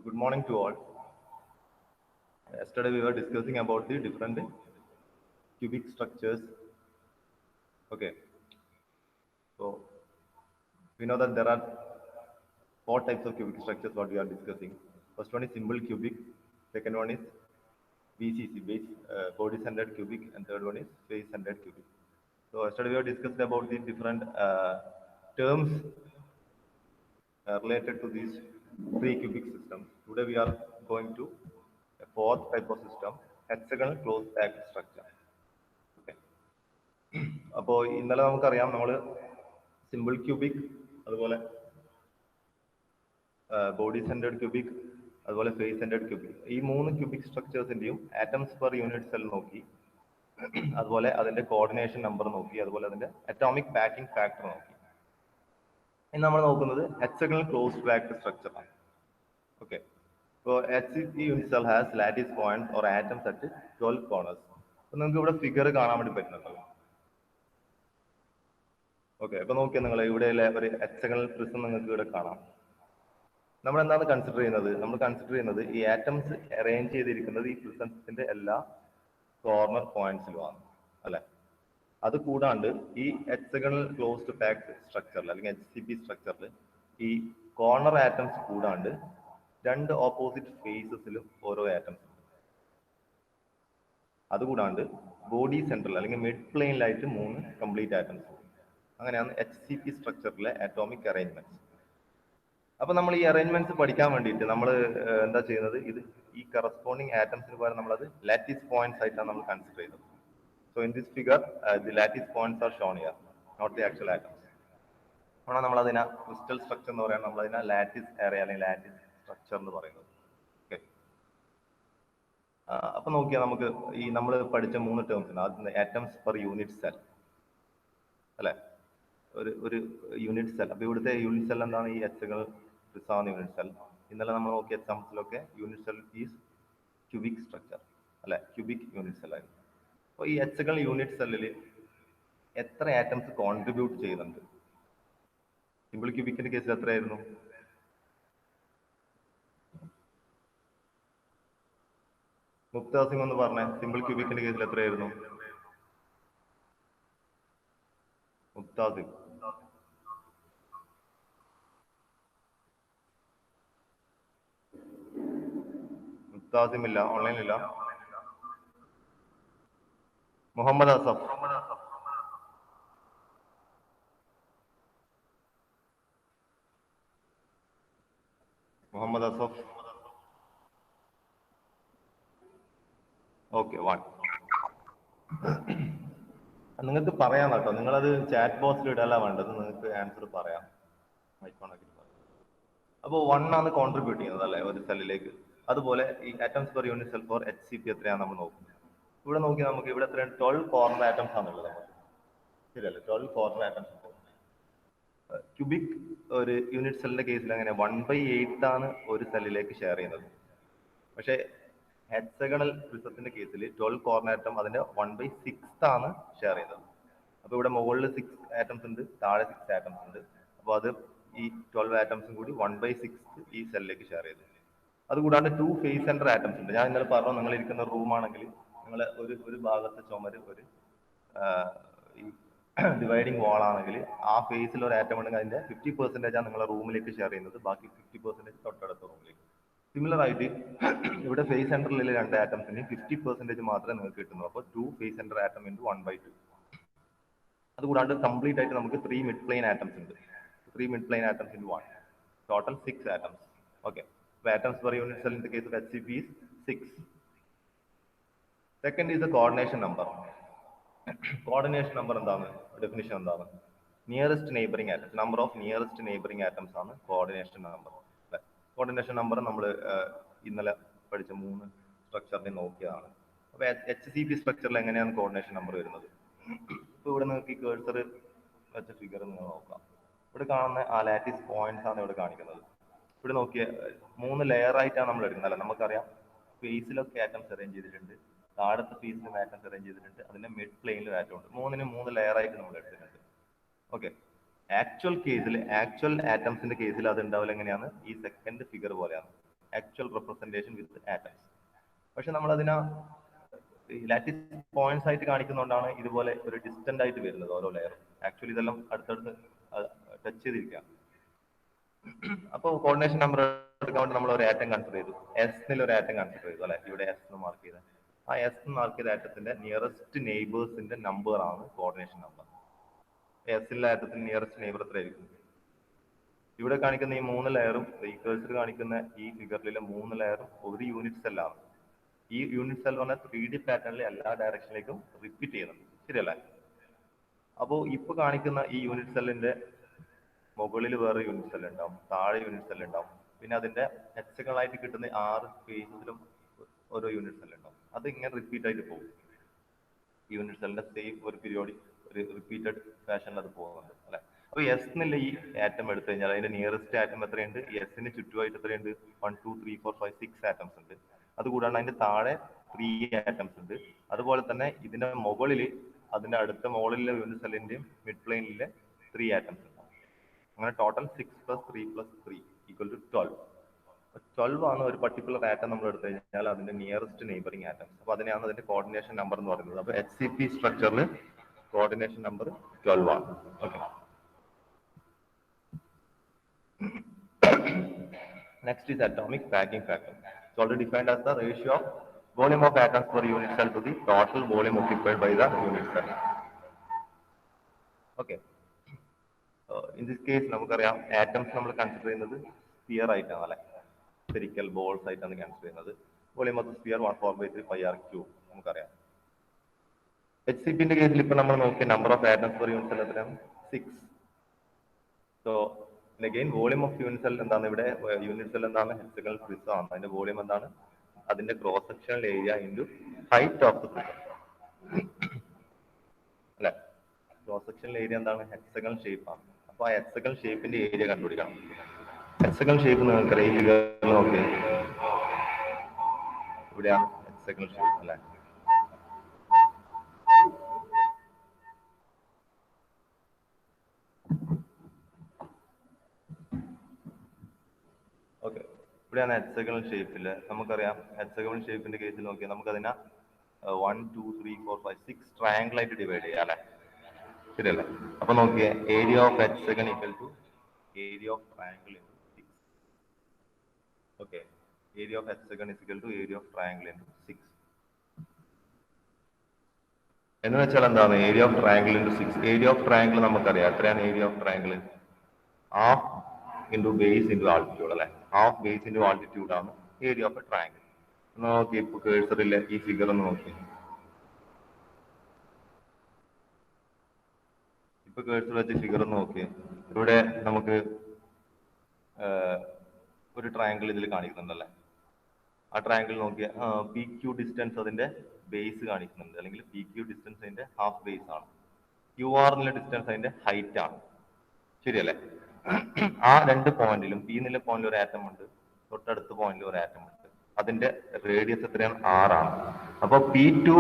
Good morning to all. Yesterday we were discussing about the different cubic structures. Okay, so we know that there are four types of cubic structures what we are discussing. First one is simple cubic, second one is BCC, body centered cubic, and third one is face centered cubic. So yesterday we were discussed about the different terms related to these three cubic systems. Today we are going to a fourth type of system, hexagonal closed packed structure. Okay. അപ്പോൾ ഇന്നലെ നമുക്കറിയാം നമ്മൾ simple cubic അതുപോലെ body centred cubic അതുപോലെ face centred cubic ഈ മൂന്ന് cubic സ്ട്രക്ചേഴ്സിന്റെയും atoms per unit cell നോക്കി, അതുപോലെ അതിന്റെ കോർഡിനേഷൻ നമ്പർ നോക്കി, അതുപോലെ അതിന്റെ അറ്റോമിക് പാക്കിംഗ് ഫാക്ടർ നോക്കി. ഇനി നമ്മൾ നോക്കുന്നത് ഹെക്സഗണൽ ക്ലോസ്ഡ് പാക്ഡ് സ്ട്രക്ചർ ആണ്. ഓക്കെ, അപ്പോൾ HCP unit cell has lattice points or atoms at 12 corners. അപ്പോൾ നിങ്ങൾക്ക് ഇവിടെ ഫിഗർ കാണാൻ വേണ്ടി പറ്റുന്നുണ്ടല്ലോ. ഓക്കെ, അപ്പൊ നോക്കിയാൽ നിങ്ങൾ ഇവിടെ ഒരു ഹെക്സഗണൽ പ്രിസം നിങ്ങൾക്ക് ഇവിടെ കാണാം. നമ്മൾ എന്താണ് കൺസിഡർ ചെയ്യുന്നത്? നമ്മൾ കൺസിഡർ ചെയ്യുന്നത് ഈ ആറ്റംസ് അറേഞ്ച് ചെയ്തിരിക്കുന്നത് ഈ പ്രിസത്തിന്റെ എല്ലാ കോർണർ പോയിന്റ്സിലുമാണ്, അല്ലെ? അത് കൂടാണ്ട് ഈ ഹെക്സഗണൽ ക്ലോസ്ഡ് പാക്ഡ് സ്ട്രക്ചറിൽ അല്ലെങ്കിൽ HCP സ്ട്രക്ചറിൽ ഈ കോർണർ ആറ്റംസ് കൂടാണ്ട് രണ്ട് ഓപ്പോസിറ്റ് ഫേസസിലും ഓരോ ആറ്റംസ് ഉണ്ട്. അതുകൂടാണ്ട് ബോഡി സെന്ററിൽ അല്ലെങ്കിൽ മിഡ് പ്ലെയിനിലായിട്ട് 3 കംപ്ലീറ്റ് ആറ്റംസ് ഉണ്ട്. അങ്ങനെയാണ് HCP സ്ട്രക്ചറിലെ അറ്റോമിക് അറേഞ്ച്മെന്റ്സ്. അപ്പൊ നമ്മൾ ഈ അറേഞ്ച്മെന്റ്സ് പഠിക്കാൻ വേണ്ടിയിട്ട് നമ്മൾ എന്താ ചെയ്യുന്നത്? ഇത് ഈ കറസ്പോണ്ടിങ് ആറ്റംസിന് പകരം നമ്മളത് ലാറ്റിസ് പോയിന്റ്സ് ആയിട്ടാണ് നമ്മൾ കൺസിഡർ ചെയ്യുന്നത്. So in this figure, the lattice points are shown here, not the actual atoms. ആണ് നമ്മൾ അതിനെ ക്രിസ്റ്റൽ സ്ട്രക്ചർ എന്ന് പറയുന്നത്, നമ്മൾ അതിനെ ലാറ്റിസ് ഏരിയ അല്ലെങ്കിൽ ലാറ്റിസ് സ്ട്രക്ചർ എന്ന് പറയുന്നത്. ഓക്കെ, അപ്പൊ നോക്കിയാൽ നമുക്ക് ഈ നമ്മൾ പഠിച്ച 3 ടേംസ് ഉണ്ട്. ആദ്യം ആറ്റംസ് പെർ യൂണിറ്റ് സെൽ, അല്ലെ? ഒരു യൂണിറ്റ് സെൽ. അപ്പൊ ഇവിടുത്തെ യൂണിറ്റ് സെൽ എന്താണ്? ഈ ഹെക്സഗണൽ പ്രിസം യൂണിറ്റ് സെൽ. ഇന്നലെ നമ്മൾ നോക്കിയ എക്സാമ്പിൾസിലൊക്കെ unit cell is cubic structure, അല്ലെ? ക്യൂബിക് യൂണിറ്റ് സെൽ ആയിരുന്നു. അപ്പോൾ ഈ ഹെക്സഗണൽ യൂണിറ്റ് സെല്ലിൽ എത്ര ആറ്റംസ് കോൺട്രിബ്യൂട്ട് ചെയ്യുന്നുണ്ട്? സിമ്പിൾ ക്യൂബിക്കിന്റെ കേസിൽ എത്രയായിരുന്നു? മുക്താ സിംഗ് ഒന്ന് പറഞ്ഞേ, സിമ്പിൾ ക്യൂബിക്കിന്റെ കേസിൽ എത്രയായിരുന്നു? മുക്താ സിംഗ്. മുക്താസിം ഇല്ല, ഓൺലൈനിലില്ല. മുഹമ്മദ് അസഫ്. മുഹമ്മദ് അസഫ്. ഓക്കെ, 1. നിങ്ങൾക്ക് പറയാം കേട്ടോ, നിങ്ങളത് ചാറ്റ് ബോക്സിൽ ഇടല്ല വേണ്ടത്, നിങ്ങൾക്ക് ആൻസർ പറയാം. അപ്പോൾ 1 ആണ് കോൺട്രിബ്യൂട്ട് ചെയ്യുന്നത്, അല്ലെ, ഒരു സെല്ലിലേക്ക്. അതുപോലെ ഈ atoms per unit cell for HCP എത്രയാണ് നമ്മൾ നോക്കുന്നത്. ഇവിടെ നോക്കി നമുക്ക് ഇവിടെ എത്രയാണ്? 12 കോർണർ ആറ്റംസ് ആണുള്ളത് നമുക്ക്, ശരിയല്ലേ? 12 കോർണർ ആറ്റംസ്. ക്യൂബിക് ഒരു യൂണിറ്റ് സെല്ലിന്റെ കേസിൽ അങ്ങനെ 1/8 ആണ് ഒരു സെല്ലിലേക്ക് ഷെയർ ചെയ്യുന്നത്. പക്ഷേ ഹെക്സഗണൽ പ്രിസത്തിന്റെ കേസിൽ 12 കോർണർ ആറ്റം അതിന്റെ 1/6 ആണ് ഷെയർ ചെയ്യുന്നത്. അപ്പൊ ഇവിടെ മുകളിൽ 6 ആറ്റംസ് ഉണ്ട്, താഴെ 6 ആറ്റംസ് ഉണ്ട്. അപ്പോൾ അത് ഈ 12 ആറ്റംസും കൂടി 1/6 ഈ സെല്ലിലേക്ക് ഷെയർ ചെയ്തു. അതുകൂടാണ്ട് 2 ഫേസ് സെന്റർ ആറ്റംസ് ഉണ്ട്. ഞാൻ ഇന്നലെ പറഞ്ഞു, നിങ്ങൾ ഇരിക്കുന്ന റൂമാണെങ്കിൽ നിങ്ങൾ ഒരു ഭാഗത്തെ ചുമര് ഒരു ഡിവൈഡിങ് വാൾ ആണെങ്കിൽ ആ ഫേസിൽ ഒരു ആറ്റം ഉണ്ടെങ്കിൽ അതിന്റെ 50% ആണ് നിങ്ങളെ റൂമിലേക്ക് ഷെയർ ചെയ്യുന്നത്, ബാക്കി 50% തൊട്ടടുത്ത റൂമിലേക്ക്. സിമിലർ ആയിട്ട് ഇവിടെ ഫേസ് സെന്ററിൽ 2 ആറ്റംസിന് 50% മാത്രമേ നിങ്ങൾക്ക് കിട്ടുന്നു. അപ്പോൾ 2 ഫേസ് സെന്റർ ആറ്റം ഇൻറ്റു 1/2. അതുകൂടാണ്ട് കംപ്ലീറ്റ് ആയിട്ട് നമുക്ക് 3 മിഡ് പ്ലെയിൻ ആറ്റംസ് ഉണ്ട്. 3 mid plane atoms into 1, total 6 atoms. Okay, atoms per unit cell in the case of HCP is 6. Second is the coordination number. Coordination number എന്താണ്? Definition എന്താണ്? Nearest neighbouring atoms, number of nearest neighbouring atoms ആണ് coordination number. Coordination number നമ്മൾ ഇന്നലെ പഠിച്ച 3 സ്ട്രക്ചറിനെ നോക്കിയതാണ്. അപ്പോൾ HCP സ്ട്രക്ചറിൽ എങ്ങനെയാണ് കോർഡിനേഷൻ നമ്പർ വരുന്നത്? ഇപ്പോൾ ഇവിടെ നിങ്ങൾക്ക് ഈ കേഴ്സർ വെച്ച ഫിഗർ നിങ്ങൾ നോക്കാം. ഇവിടെ കാണുന്ന ആ ലാറ്റിസ് പോയിന്റ്സ് ആണ് ഇവിടെ കാണിക്കുന്നത്. ഇവിടെ നോക്കിയ 3 ലെയർ ആയിട്ടാണ് നമ്മൾ എടുക്കുന്നത്, അല്ലെ? നമുക്കറിയാം ഫേസിലൊക്കെ ആറ്റംസ് അറേഞ്ച് ചെയ്തിട്ടുണ്ട്, താഴത്തെ ഫേസിലും ആറ്റംസ് അറേഞ്ച് ചെയ്തിട്ടുണ്ട്, അതിന്റെ മിഡ് പ്ലെയിനിലും ആറ്റം ഉണ്ട്. 3 ലെയർ ആയിട്ട് നമ്മൾ എടുത്തിട്ടുണ്ട്. ഓക്കെ, ആക്ച്വൽ കേസിൽ ആക്ച്വൽ ആറ്റംസിന്റെ കേസിൽ അത് ഉണ്ടാവില്ല. എങ്ങനെയാണ്? ഈ സെക്കൻഡ് ഫിഗർ പോലെയാണ്. ആക്ച്വൽ റെപ്രസെന്റേഷൻ വിത്ത് ആറ്റംസ്. പക്ഷെ നമ്മൾ അതിനെ ലാറ്റിസ് പോയിന്റ്സ് ആയിട്ട് കാണിക്കുന്നതുകൊണ്ടാണ് ഇതുപോലെ ഒരു ഡിസ്റ്റന്റ് ആയിട്ട് വരുന്നത് ഓരോ ലെയറും. ആക്ച്വലി ഇതെല്ലാം അടുത്തടുത്ത് ടച്ച് ചെയ്തിരിക്കുക. അപ്പോൾ കോർഡിനേഷൻ നമ്പർ എടുക്കാൻ വേണ്ടി നമ്മൾ ഒരു ആറ്റം കൺസിഡർ ചെയ്തു, എസ് ഒരു ആറ്റം കൺസിഡർ ചെയ്തു അല്ലെ, ഇവിടെ എസ് എന്ന് മാർക്ക് ചെയ്ത ആ എസ് മാർക്ക് ചെയ്ത ആറ്റത്തിന്റെ നിയറസ്റ്റ് നെയ്ബേഴ്സിന്റെ നമ്പർ ആണ് കോർഡിനേഷൻ നമ്പർ. എസിലെ ആറ്റത്തിന് നിയറസ്റ്റ് നെയ്ബർ എത്രയായിരിക്കും? ഇവിടെ കാണിക്കുന്ന ഈ 3 ലെയറും ഈ കേഴ്സർ കാണിക്കുന്ന ഈ ഫിഗറിലെ 3 ലെയറും ഒരു യൂണിറ്റ് സെല്ലാണ്. ഈ യൂണിറ്റ് സെൽ പറഞ്ഞാൽ 3D പാറ്റേണിൽ എല്ലാ ഡയറക്ഷനിലേക്കും റിപ്പീറ്റ് ചെയ്യുന്നുണ്ട്, ശരിയല്ലേ? അപ്പോൾ ഇപ്പൊ കാണിക്കുന്ന ഈ യൂണിറ്റ് സെല്ലിന്റെ മുകളിൽ വേറെ യൂണിറ്റ് സെൽ ഉണ്ടാവും, താഴെ യൂണിറ്റ് സെൽ ഉണ്ടാവും, പിന്നെ അതിന്റെ ഹെക്സകളായിട്ട് കിട്ടുന്ന 6 സ്പേസിലും ഓരോ യൂണിറ്റ് സെൽ ഉണ്ടാവും. അത് ഇങ്ങനെ റിപ്പീറ്റ് ആയിട്ട് പോകും. യൂണിറ്റ് സെല്ലിന്റെ സെയിം ഒരു പീരിയോഡിക് ഒരു റിപ്പീറ്റഡ് ഫാഷനിൽ അത് പോകുന്നുണ്ട് അല്ലെ. അപ്പൊ എസ് എന്നുള്ള ഈ ആറ്റം എടുത്തു കഴിഞ്ഞാൽ അതിന്റെ നിയറസ്റ്റ് ആറ്റം എത്രയുണ്ട്? എസിന് ചുറ്റുമായിട്ട് എത്രയുണ്ട്? 1 2 3 4 5 6 ആറ്റംസ് ഉണ്ട്. അതുകൂടാണ്ട് അതിന്റെ താഴെ 3 ആറ്റംസ് ഉണ്ട്. അതുപോലെ തന്നെ ഇതിന്റെ മുകളിൽ അതിന്റെ അടുത്ത മുകളിലെ യൂണിറ്റ് സെല്ലിന്റെയും മിഡ് പ്ലെയിനിലെ 3 ആറ്റംസ് ഉണ്ട്. അങ്ങനെ ടോട്ടൽ 6 + 3 + 3 = 12. 12 ആണ് ഒരു പർട്ടിക്കുലർ ആറ്റം നമ്മൾ എടുത്തു കഴിഞ്ഞാൽ അതിന്റെ നിയറസ്റ്റ് നെയ്ബറിംഗ് ആറ്റംസ്. അപ്പൊ അതിനെയാണ് അതിന്റെ കോർഡിനേഷൻ നമ്പർ എന്ന് പറയുന്നത്. അപ്പൊ HCP സ്ട്രക്ചറിൽ കോർഡിനേഷൻ നമ്പർ 12 ആണ്. Okay. Next is atomic packing factor. It's already defined as the ratio of volume of atoms per unit cell to the total volume occupied by the unit cell. Okay. In this case നമുക്കറിയാം atoms നമ്മൾ consider ചെയ്യുന്നത് sphere ആയിട്ടാണ് അല്ലെ, spherical balls ആയിട്ടാണ് consider ചെയ്യുന്നത്. Volume of the sphere 1/4/3 πr³ നമുക്കറിയാം. HCPന്റെ കേസിൽ ഇപ്പൊ നമ്മൾ നോക്കിയ number of atoms per unit cell എത്രയാണ്? 6. So again volume of unit cell എന്താണ്? ഇവിടെ യൂണിറ്റ് സെൽ എന്താണ്? ഹെക്സഗണൽ പ്രിസം ആണ്. അതിന്റെ വോളിയം എന്താണ്? അതിന്റെ cross sectional area into height of the prism അല്ലെ. ക്രോസ് സെക്ഷണൽ ഏരിയ എന്താണ്? ഹെക്സഗണൽ ഷേപ്പ് ആണ്. അപ്പൊ ആ ഹെക്സഗണൽ ഷേപ്പിന്റെ ഏരിയ കണ്ടുപിടിക്കണം. ഹെക്സഗണൽ ഷേപ്പ് നിങ്ങൾക്ക് ഈ ഫിഗറിൽ നോക്കിയാൽ ഇവിടെയാണ് ഹെക്സഗണൽ ഷേപ്പ് അല്ലെ. ഓക്കെ, ഇവിടെയാണ് ഹെക്സഗണൽ ഷേപ്പില്. നമുക്കറിയാം ഹെക്സഗണൽ ഷേപ്പിന്റെ കേസിൽ നോക്കിയാൽ നമുക്ക് അതിനെ 1 2 3 4 5 6 ട്രയാങ്കിൾ ആയിട്ട് ഡിവൈഡ് ചെയ്യാം അല്ലെ, ശരിയല്ലേ? അപ്പൊ നോക്കിയേ, area of hexagon equal to area of triangle into 6. Okay, area of hexagon is equal to area of triangle into 6 എന്ന് വെച്ചാൽ എന്താണ്? Area of triangle into 6. Area of triangle നമുക്കറിയാം എത്രയാണ്? Area of triangle half into base into altitude അല്ലെ. Half base into altitude ആണ് area of a triangle. നോക്കി ഇപ്പൊ കേഴ്സറിലെ ഈ ഫിഗർ ഒന്ന് നോക്കി. ഇപ്പൊ കേഴ്സർ വെച്ച ഫിഗർ ഒന്ന് നോക്കി. ഇവിടെ നമുക്ക് ഒരു ട്രയാങ്കിൾ ഇതിൽ കാണിക്കുന്നുണ്ടല്ലേ. ആ ട്രയാങ്കിൾ നോക്കിയ PQ ഡിസ്റ്റൻസ് അതിന്റെ ബേസ് കാണിക്കുന്നുണ്ട്, അല്ലെങ്കിൽ PQ ഡിസ്റ്റൻസ് അതിന്റെ ഹാഫ് ബേസ് ആണ്. QR എന്നുള്ള ഡിസ്റ്റൻസ് അതിന്റെ ഹൈറ്റ് ആണ്, ശരിയല്ലേ? ആ 2 പോയിന്റിലും P എന്നുള്ള പോയിന്റിൽ ഒരു ആറ്റം ഉണ്ട്, തൊട്ടടുത്ത പോയിന്റിൽ ഒരു ആറ്റം ഉണ്ട്. അതിന്റെ റേഡിയസ് എത്രയാണ്? 6 ആണ്. അപ്പൊ P2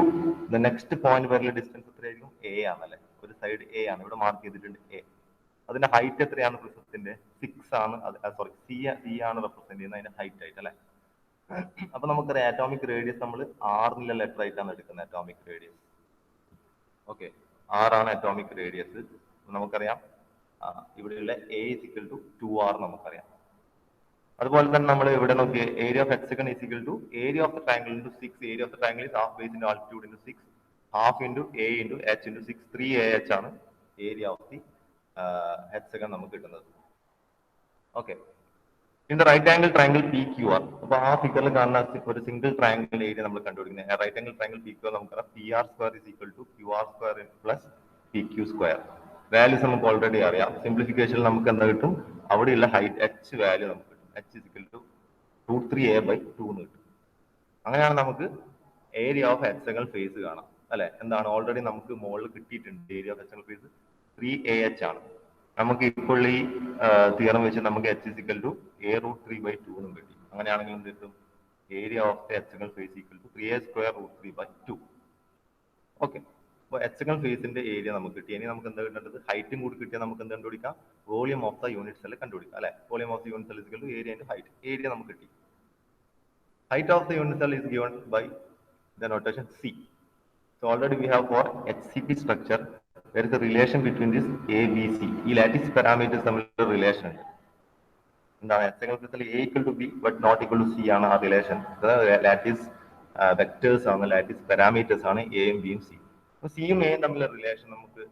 നെക്സ്റ്റ് പോയിന്റ് വരെയുള്ള ഡിസ്റ്റൻസ് എത്രയായിരിക്കും? A ആണല്ലേ. ഒരു സൈഡ് A ആണ്, ഇവിടെ മാർക്ക് ചെയ്തിട്ടുണ്ട് A. അതിന്റെ ഹൈറ്റ് എത്രയാണ്? പ്രിസത്തിന്റെ 6 ആണ്. സോറി, C ആണ് റെപ്രസെന്റ് ചെയ്യുന്നത് അതിന്റെ ഹൈറ്റ് ആയിട്ട് അല്ലെ. അപ്പൊ നമുക്കറിയാം അറ്റോമിക് റേഡിയസ് നമ്മൾ 6 എന്നുള്ള ലെറ്റർ ആയിട്ടാണ് എടുക്കുന്നത്. അറ്റോമിക് റേഡിയസ് ഓക്കെ, 6 ആണ് അറ്റോമിക് റേഡിയസ്. നമുക്കറിയാം ഇവിടെയുള്ള A is equal to 2R നമുക്കറിയാം. അതുപോലെ തന്നെ നമ്മൾ ഇവിടെ നോക്കിയ area of hexagon is equal to area of the triangle into 6. Area of the triangle is half base into altitude into 6, half into A into H into 6. 3AH ആണ് area of the hexagon നമുക്ക് കിട്ടുന്നത്. Okay, in the right angle triangle PQR. അപ്പൊ ആ ഫിഗറിൽ കാണുന്ന ഒരു single triangle area നമ്മൾ കണ്ടുപിടിക്കുന്നത്. റൈറ്റ് ആംഗിൾ ട്രയാങ്കിൾ PQR നമുക്കറിയാം PR² is equal to QR² plus PQ². Values നമുക്ക് ഓൾറെഡി അറിയാം. സിംപ്ലിഫിക്കേഷനിൽ നമുക്ക് എന്താ കിട്ടും? അവിടെയുള്ള ഹൈറ്റ് H വാല്യൂ നമുക്ക് കിട്ടും. H is equal to √3A/2 എന്ന് കിട്ടും. അങ്ങനെയാണ് നമുക്ക് ഏരിയ ഓഫ് ഹെക്സഗണൽ ഫേസ് കാണാം അല്ലെ. എന്താണ്? ഓൾറെഡി നമുക്ക് മുകളിൽ കിട്ടിയിട്ടുണ്ട്. Area of hexagonal face 3AH ആണ്. നമുക്ക് ഇപ്പോൾ ഈ തിയറം വെച്ച് നമുക്ക് H is equal to A√3/2 എന്നും കിട്ടി. അങ്ങനെയാണെങ്കിൽ എന്ത് കിട്ടും? Area of the hexagonal face equal to 3A² √3/2. Okay, അപ്പോൾ ഹെക്സഗണൽ ഫേസിന്റെ ഏരിയ നമുക്ക് കിട്ടി. ഇനി നമുക്ക് എന്താ കിട്ടേണ്ടത്? ഹൈറ്റും കൂടി കിട്ടിയാൽ നമുക്ക് എന്താ കണ്ടുപിടിക്കാം? Volume of the unit cell കണ്ടുപിടിക്കാം അല്ലെ. Volume of the unit cell equal to area into height. Area നമുക്ക് കിട്ടി. Height of the unit cell is given by the notation C. So already we have for HCP structure, there is a relation between this A, B, C. ഈ lattice parameters തമ്മിലുള്ള relation ഉണ്ട്. എന്താണ് hexagonal crystal A equal to B but not equal to C ആണ് ആ relation. Lattice vectors ആണ്, lattice parameters ആണ് എയും ബിയും സി. അപ്പോൾ സിയും എയും തമ്മിലുള്ള റിലേഷൻ നമുക്ക്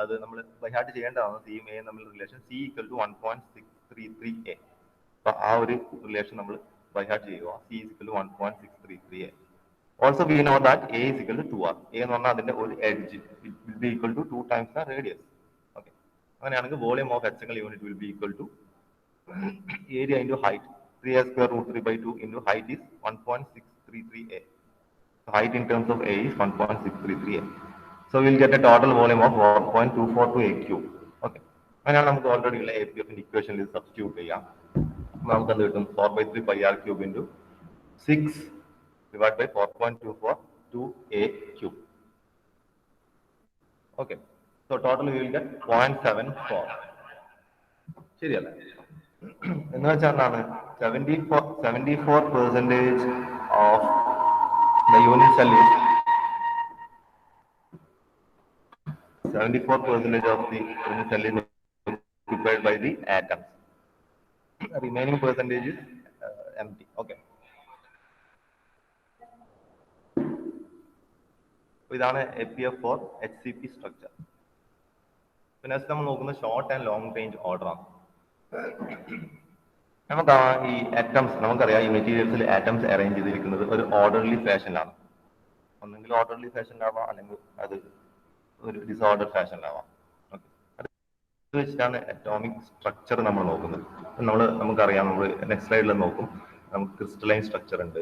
അത് നമ്മൾ ബൈഹാർട്ട് ചെയ്യേണ്ടതാണ്. സിയും എയും തമ്മിലുള്ള relation C equal to 1.633A. അപ്പൊ ആ ഒരു റിലേഷൻ നമ്മൾ ബൈഹാർട്ട് ചെയ്യുക. C is equal to 1.633A. Also we know that A is equal to 2R. A എന്ന് പറഞ്ഞാൽ അതിന്റെ ഒരു edge will be equal to 2 times the radius. Okay. അങ്ങനെയാണെങ്കിൽ volume of hexagonal unit will be equal to area into height. 3A square root 3 by 2 into height is 1.633A. So height in terms of A is 1.633A. So we'll get a total volume of 4.242A cube. Okay. അങ്ങനെയാണ് നമുക്ക് already ഉള്ള APF ഇക്വേഷനിൽ substitute ചെയ്യാം. നമുക്ക് എന്ത് കിട്ടും? 4/3 pi r cube into 6 divided by 4.242A cube. Okay. So total we will get 0.74. ശരിയല്ലേ? എന്ന് വെച്ചാൽ എന്താണ്? 74% of the unit cell is 74% of the unit cell is occupied by the atoms. The remaining percentage is empty. Okay. ഇതാണ് APF for HCP structure. പിന്നെ നമ്മൾ നോക്കുന്ന short and long range order ആണ്. നമുക്ക് ഈ ആറ്റംസ് നമുക്കറിയാം, ഈ മെറ്റീരിയൽസിൽ ആറ്റംസ് അറേഞ്ച് ചെയ്തിരിക്കുന്നത് ഒരു ഓർഡർലി ഫാഷനിലാണ്. ഒന്നെങ്കിൽ ഓർഡർലി ഫാഷനിലാവാം, അല്ലെങ്കിൽ അത് ഒരു ഡിസോർഡർ ഫാഷനിലാവാം. ഓക്കെ, അത് വെച്ചിട്ടാണ് അറ്റോമിക് സ്ട്രക്ചർ നമ്മൾ നോക്കുന്നത്. നമുക്കറിയാം, നമ്മൾ നെക്സ്റ്റ് സ്ലൈഡിൽ നോക്കും. നമുക്ക് ക്രിസ്റ്റലൈൻ സ്ട്രക്ചർ ഉണ്ട്,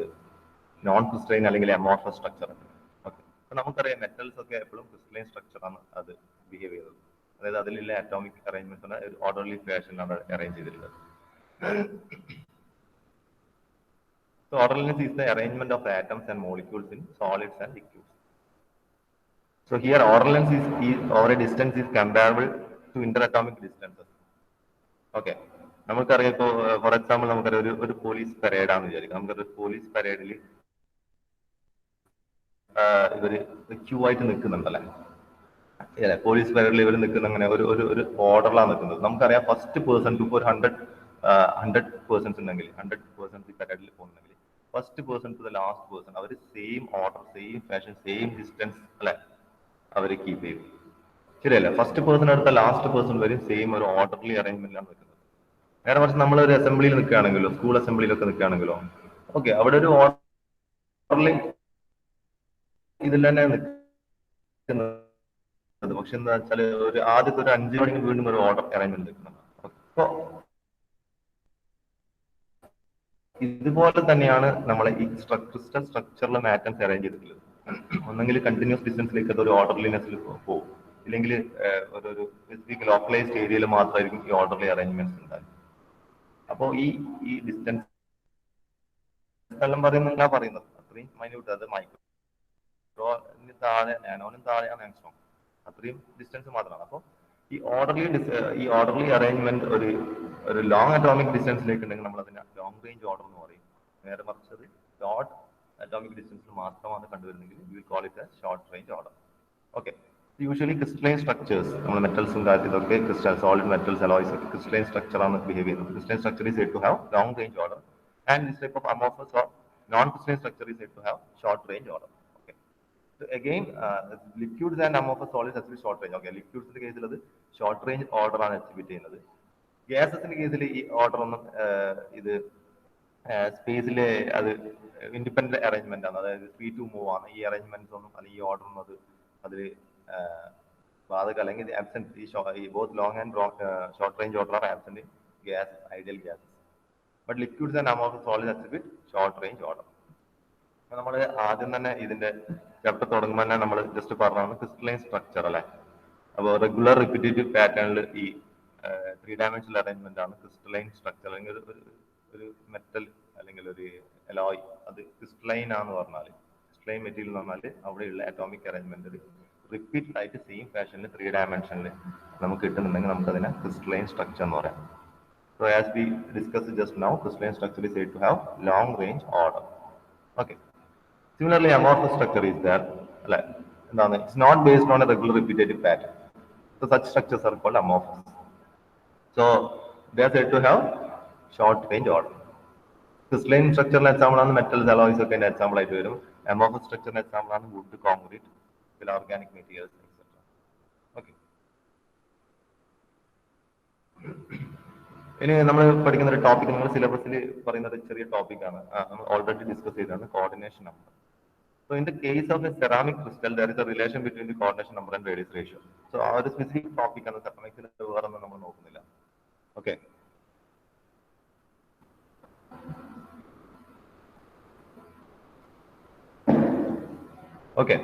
നോൺ ക്രിസ്റ്റലൈൻ അല്ലെങ്കിൽ അമോർഫസ് സ്ട്രക്ചർ ഉണ്ട്. ഓക്കെ, അപ്പൊ നമുക്കറിയാം മെറ്റൽസ് ഒക്കെ എപ്പോഴും ക്രിസ്റ്റലൈൻ സ്ട്രക്ചറാണ് അത് ബിഹേവ് ചെയ്തത്. അതായത് അതിലുള്ള അറ്റോമിക് അറേഞ്ച്മെന്റ്സ് ആണ് ഒരു ഓർഡർലി ഫാഷനിലാണ് അറേഞ്ച് ചെയ്തിട്ടുള്ളത്. So orderliness is the arrangement of atoms and molecules in solids and liquids. So here orderliness is over a distance is comparable to interatomic distances. Okay. നമുക്കറിയാം, ഇപ്പോൾ for example നമുക്കറിയാം ഒരു police parade ആണെന്ന് വിചാരിക്കാം. നമുക്കൊരു police പരേഡിൽ ഇവര് Q ആയിട്ട് നിൽക്കുന്നുണ്ടല്ലേ? പോലീസ് പരേഡിൽ ഇവർ നിൽക്കുന്ന അങ്ങനെ ഒരു ഓർഡറിലാണ് നിൽക്കുന്നത്. നമുക്കറിയാം ഫസ്റ്റ് പേഴ്സൺ ഇപ്പോൾ ഒരു 100 പേഴ്സൺസ് ഉണ്ടെങ്കിൽ 100% പരേഡിൽ പോകുന്നുണ്ടെങ്കിൽ first person to the last person അവർ same order, same fashion, same distance അല്ലെ അവർ കീപ്പ് ചെയ്യും. ശരിയല്ല? ഫസ്റ്റ് പേഴ്സൺ അടുത്ത ലാസ്റ്റ് പേഴ്സൺ വരും സെയിം ഒരു ഓർഡർലി അറേഞ്ച്മെന്റിലാണ് നിൽക്കുന്നത്. നേരെ മറിച്ച് നമ്മളൊരു അസംബ്ലിയിൽ നിൽക്കുകയാണെങ്കിലോ സ്കൂൾ അസംബ്ലിയിലൊക്കെ നിൽക്കുകയാണെങ്കിലോ ഓക്കെ, അവിടെ ഒരു ഓർഡർലി ഇതിൽ തന്നെ നിൽക്കുന്നത്. പക്ഷെ എന്താ വെച്ചാൽ ഒരു ആദ്യത്തെ ഒരു 5 മണിക്ക് വീണ്ടും ഒരു ഓർഡർ അറേഞ്ച്മെന്റ് നിൽക്കുന്നുണ്ട്. അപ്പൊ ഇതുപോലെ തന്നെയാണ് നമ്മളെ ഈ ക്രിസ്റ്റൽ സ്ട്രക്ചറിലെ ആറ്റംസ് അറേഞ്ച് ചെയ്തിട്ടുള്ളത്. ഒന്നെങ്കിൽ കണ്ടിന്യൂസ് ഡിസ്റ്റൻസിലേക്ക് അത് ഒരു ഓർഡർലിനെസ്സിൽ പോകും, ഇല്ലെങ്കിൽ ഒരു സ്പെസിഫിക് ലോക്കലൈസ്ഡ് ഏരിയയിൽ മാത്രമായിരിക്കും ഈ ഓർഡർലി അറേഞ്ച്മെന്റ്സ് ഉണ്ടാകും. അപ്പോൾ ഈ ഡിസ്റ്റൻസ് എല്ലാം പറയുന്നത് അത്രയും മൈന്യൂട്ട്, അത് മൈക്രോന് താഴെ നാനോനും താഴെയാണ് ആങ്സ്ട്രോം, അത്രയും ഡിസ്റ്റൻസ് മാത്രമാണ്. അപ്പോൾ ഈ ഓർഡർലി അറേഞ്ച്മെന്റ് ഒരു ലോങ് അറ്റോമിക് ഡിസ്റ്റൻസിലേക്ക് ഉണ്ടെങ്കിൽ നമ്മൾ അതിനെ ലോങ് റേഞ്ച് ഓർഡർ എന്ന് പറയും. നേരെ മറിച്ചത് ഷോർട്ട് അറ്റോമിക് ഡിസ്റ്റൻസിൽ മാത്രമാണ് കണ്ടുവരുന്നെങ്കിൽ we will call it a short range order. Okay, usually crystalline structures നമ്മൾ മെറ്റൽസും കാര്യത്തിലൊക്കെ സോളിഡ് മെറ്റൽസ് അലോയ്സ് ഒക്കെ ക്രിസ്റ്റലൈൻ സ്ട്രക്ചർ ആണ് ബിഹേവ് ചെയ്യുന്നത്. Crystalline structure is said to have long range order and this type of amorphous or non-crystalline structure is said to have short range order. So again, liquids and amorphous solids actually short range. Okay, liquids in case അത് short range order ആണ് exhibit ചെയ്യുന്നത്. ഗ്യാസസിന്റെ കേസിൽ ഈ order ഒന്നും ഇത് സ്പേസിലെ അത് independent arrangement ആണ്, അതായത് ഫ്രീ ടു മൂവ് ആണ്. ഈ അറേഞ്ച്മെന്റ്സ് ഒന്നും അല്ലെങ്കിൽ ഈ ഓർഡർ ഒന്നും അതിൽ ബാധക അല്ലെങ്കിൽ ആബ്സെന്റ്. ഈ both long and short range order R absent in gases, ideal gases. But liquids and amorphous solids exhibit short range order. നമ്മൾ ആദ്യം തന്നെ ഇതിന്റെ ചാപ്റ്റർ തുടങ്ങുമ്പോൾ തന്നെ നമ്മൾ ജസ്റ്റ് പറഞ്ഞാണ് ക്രിസ്റ്റലൈൻ സ്ട്രക്ചർ അല്ലെ. അപ്പോൾ റെഗുലർ റിപ്പീറ്റേറ്റീവ് പാറ്റേണിൽ ഈ 3 dimensional അറേഞ്ച്മെന്റ് ആണ് ക്രിസ്റ്റലൈൻ സ്ട്രക്ചർ. അല്ലെങ്കിൽ ഒരു മെറ്റൽ അല്ലെങ്കിൽ ഒരു അലോയ് അത് ക്രിസ്റ്റലൈൻ ആണെന്ന് പറഞ്ഞാൽ, ക്രിസ്റ്റലൈൻ മെറ്റീരിയൽ എന്ന് പറഞ്ഞാൽ അവിടെയുള്ള അറ്റോമിക് അറേഞ്ച്മെന്റ് റിപ്പീറ്റ് ആയിട്ട് സെയിം ഫാഷനിൽ 3 dimensional നമുക്ക് കിട്ടുന്നുണ്ടെങ്കിൽ നമുക്ക് അതിനെ ക്രിസ്റ്റലൈൻ സ്ട്രക്ചർ എന്ന് പറയാം. So as we discussed just now, crystalline structure is said to have long range order. Okay. Similarly, amorphous structure is there. It's not based on a regular repetitive pattern. So such structures are called amorphous. So they are said to have short range order. Crystalline structure example ആണ് metals, alloys ഒക്കെ example ആയിട്ട് വരും. Amorphous structure example ആണ് wood, concrete, പിന്നെ organic materials, etc. Okay. ഇനി നമ്മൾ പഠിക്കുന്ന ഒരു ടോപ്പിക് നമ്മൾ സിലബസിൽ പറയുന്ന ഒരു ചെറിയ ടോപ്പിക്കാണ്, നമ്മൾ ഓൾറെഡി ഡിസ്കസ് ചെയ്തതാണ് coordination number. So in the case of a ceramic crystal, there is a relation between the coordination number and radius ratio. So ആ ഒരു സ്പെസിഫിക് ടോപ്പിക് ആണ് സെറാമിക്സിൽ വേറെ ഒന്നും നമ്മൾ നോക്കുന്നില്ല. ഓക്കെ. ഓക്കെ,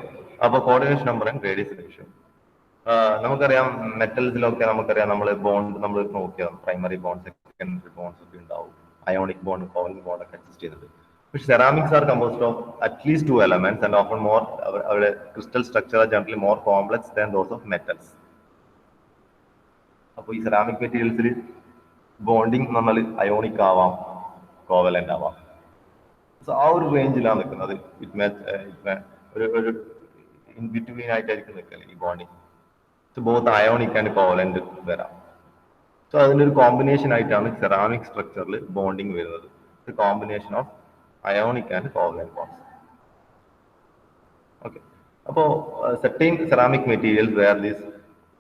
അപ്പോൾ coordination number and radius ratio നമുക്കറിയാം. മെറ്റൽസിലൊക്കെ നമുക്കറിയാം, നമ്മൾ നോക്കിയാൽ പ്രൈമറി ബോണ്ട്, സെക്കൻഡറി ബോണ്ട്സ് ഒക്കെ ഉണ്ടാവും, അയോണിക് ബോണ്ട്, കോവലന്റ് ബോണ്ട് ഒക്കെ എക്സിസ്റ്റ് ചെയ്യുന്നുണ്ട്. Which ceramics are composed of at least 2 elements and often more. Our crystal structure are generally more complex than those of metals. അപ്പോൾ ഈ ceramic മെറ്റീരിയൽസിൽ bonding നമ്മൾ ionic ആവാം, covalent ആവാം. So ആ ഒരു റേഞ്ചിലാണ് നിൽക്കുന്നത്. ഒരു ഇൻ ബിറ്റ്വീൻ ആയിട്ടായിരിക്കും നിൽക്കുന്നത് ഈ bonding. So both ionic and covalent വരാം. സോ അതിൻ്റെ ഒരു കോമ്പിനേഷൻ ആയിട്ടാണ് സെറാമിക് സ്ട്രക്ചറിൽ ബോണ്ടിങ് വരുന്നത്. Combination of ionic and covalent bonds. Okay. അപ്പോൾ certain ceramic materials where this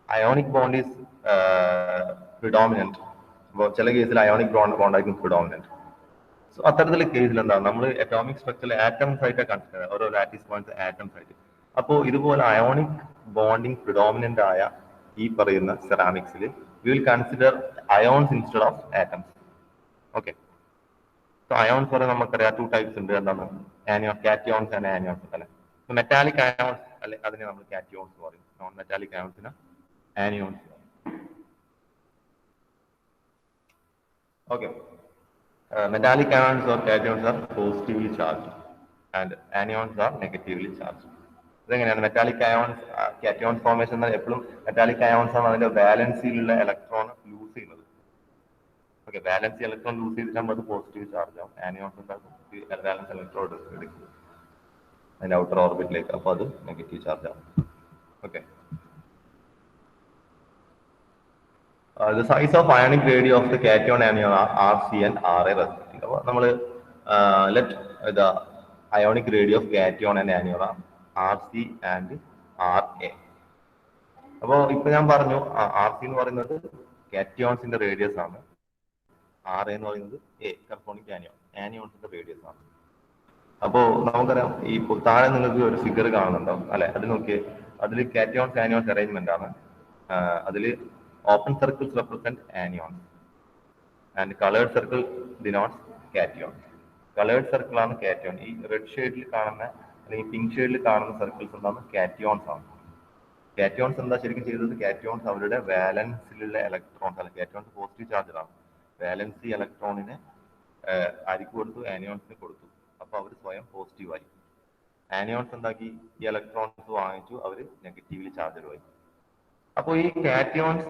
ionic bond is predominant. അപ്പോൾ ചില കേസിൽ അയോണിക് ബോണ്ട് ആയിരിക്കും predominant. സോ അത്തരത്തിലുള്ള കേസിൽ എന്താണ്, നമ്മൾ അറ്റോമിക് സ്ട്രക്ചറിൽ ആറ്റംസ് ആയിട്ട് കൺസിഡർ, ഓരോ ലാറ്റിസ് പോയിന്റ്സ് ആറ്റംസ് ആയിട്ട്. അപ്പോൾ ഇതുപോലെ അയോണിക് ബോണ്ടിങ് പ്രിഡോമിനന്റ് ആയ ഈ പറയുന്ന സെറാമിക്സിൽ we will consider ions instead of atoms. Okay. Ions പറയാൻ നമുക്കറിയാം 2 ടൈപ്സ് ഉണ്ട്. എന്താണ്? കാറ്റിയോൺസ് ആൻഡ് ആനിയോൺസ് അല്ലെ. മെറ്റാലിക് അയോൺസ് അല്ലെ, അതിനെ നമ്മൾ കാറ്റിയോൺസ് പറയും. നോൺ മെറ്റാലിക് അയോൺസിന് anions. Okay. Metallic ions or cations are positively charge and anions are negatively charge. ഇതെങ്ങനെയാണ് മെറ്റാലിക് അയോൺസ് കാറ്റിയോൺസ് ഫോർമേഷൻ എന്നാൽ എപ്പോഴും മെറ്റാലിക് അയോൺസ് ആണ് അതിന്റെ വാലൻസിയിലുള്ള ഇലക്ട്രോൺ ലൂസ് ചെയ്യുന്നത്. ഓക്കെ, വാലൻസി ഇലക്ട്രോൺ ലൂസ് ചെയ്തിട്ടാകുമ്പോൾ അത് പോസിറ്റീവ് ചാർജ് ആവും. ആനിയോൺസ് ഉണ്ടാകും വാലൻസ് ഇലക്ട്രോൺ എടുക്കും അതിന്റെ ഔട്ടർ ഓർബിറ്റിലേക്ക്, അപ്പോൾ അത് നെഗറ്റീവ് ചാർജ് ആവും. Okay. The size of ionic radii of the cation anion are Rc and Ra respectively. അപ്പോൾ നമ്മൾ let the ionic radii of cation and anion are Rc and Ra. അപ്പോൾ ഇപ്പൊ ഞാൻ പറഞ്ഞു Rc എന്ന് പറയുന്നത് കാറ്റിയോൺസിന്റെ റേഡിയസ് ആണ്, Ra എന്ന് പറയുന്നത് കറസ്പോണ്ടിങ് ആനിയോൺസിന്റെ റേഡിയസ് ആണ്. അപ്പോൾ നമുക്കറിയാം, ഈ താഴെ നിങ്ങൾക്ക് ഒരു ഫിഗർ കാണുന്നുണ്ടാവും അല്ലെ, അത് നോക്കിയേ. അതിൽ കാറ്റിയോൺസ് ആനിയോൺസ് അറേഞ്ച്മെന്റ് ആണ്. അതിൽ open circles represent anions and coloured circle denotes cations. Coloured circle ആണ് കാറ്റിയോൺ. ഈ റെഡ് ഷെയ്ഡിൽ കാണുന്ന അല്ലെങ്കിൽ പിങ്ക് ഷെയ്ഡിൽ കാണുന്ന സർക്കിൾസ് എന്താണ്? കാറ്റിയോൺസ് ആണ്. കാറ്റിയോൺസ് എന്താ ശരിക്കും ചെയ്തത്? കാറ്റിയോൺസ് അവരുടെ വാലൻസിലുള്ള ഇലക്ട്രോൺസ് അല്ല, കാറ്റിയോൺസ് പോസിറ്റീവ് ചാർജ് ആണ്. വാലൻസി ഇലക്ട്രോണിനെ ആർക്ക് കൊടുത്തു? ആനിയോൺസിന് കൊടുത്തു. അപ്പൊ അവർ സ്വയം പോസിറ്റീവായി. ആനിയോൺസ് എന്താക്കി? ഈ ഇലക്ട്രോൺസ് വാങ്ങിച്ചു, അവർ നെഗറ്റീവ്ലി ചാർജുമായി. അപ്പോൾ ഈ കാറ്റിയോൺസ്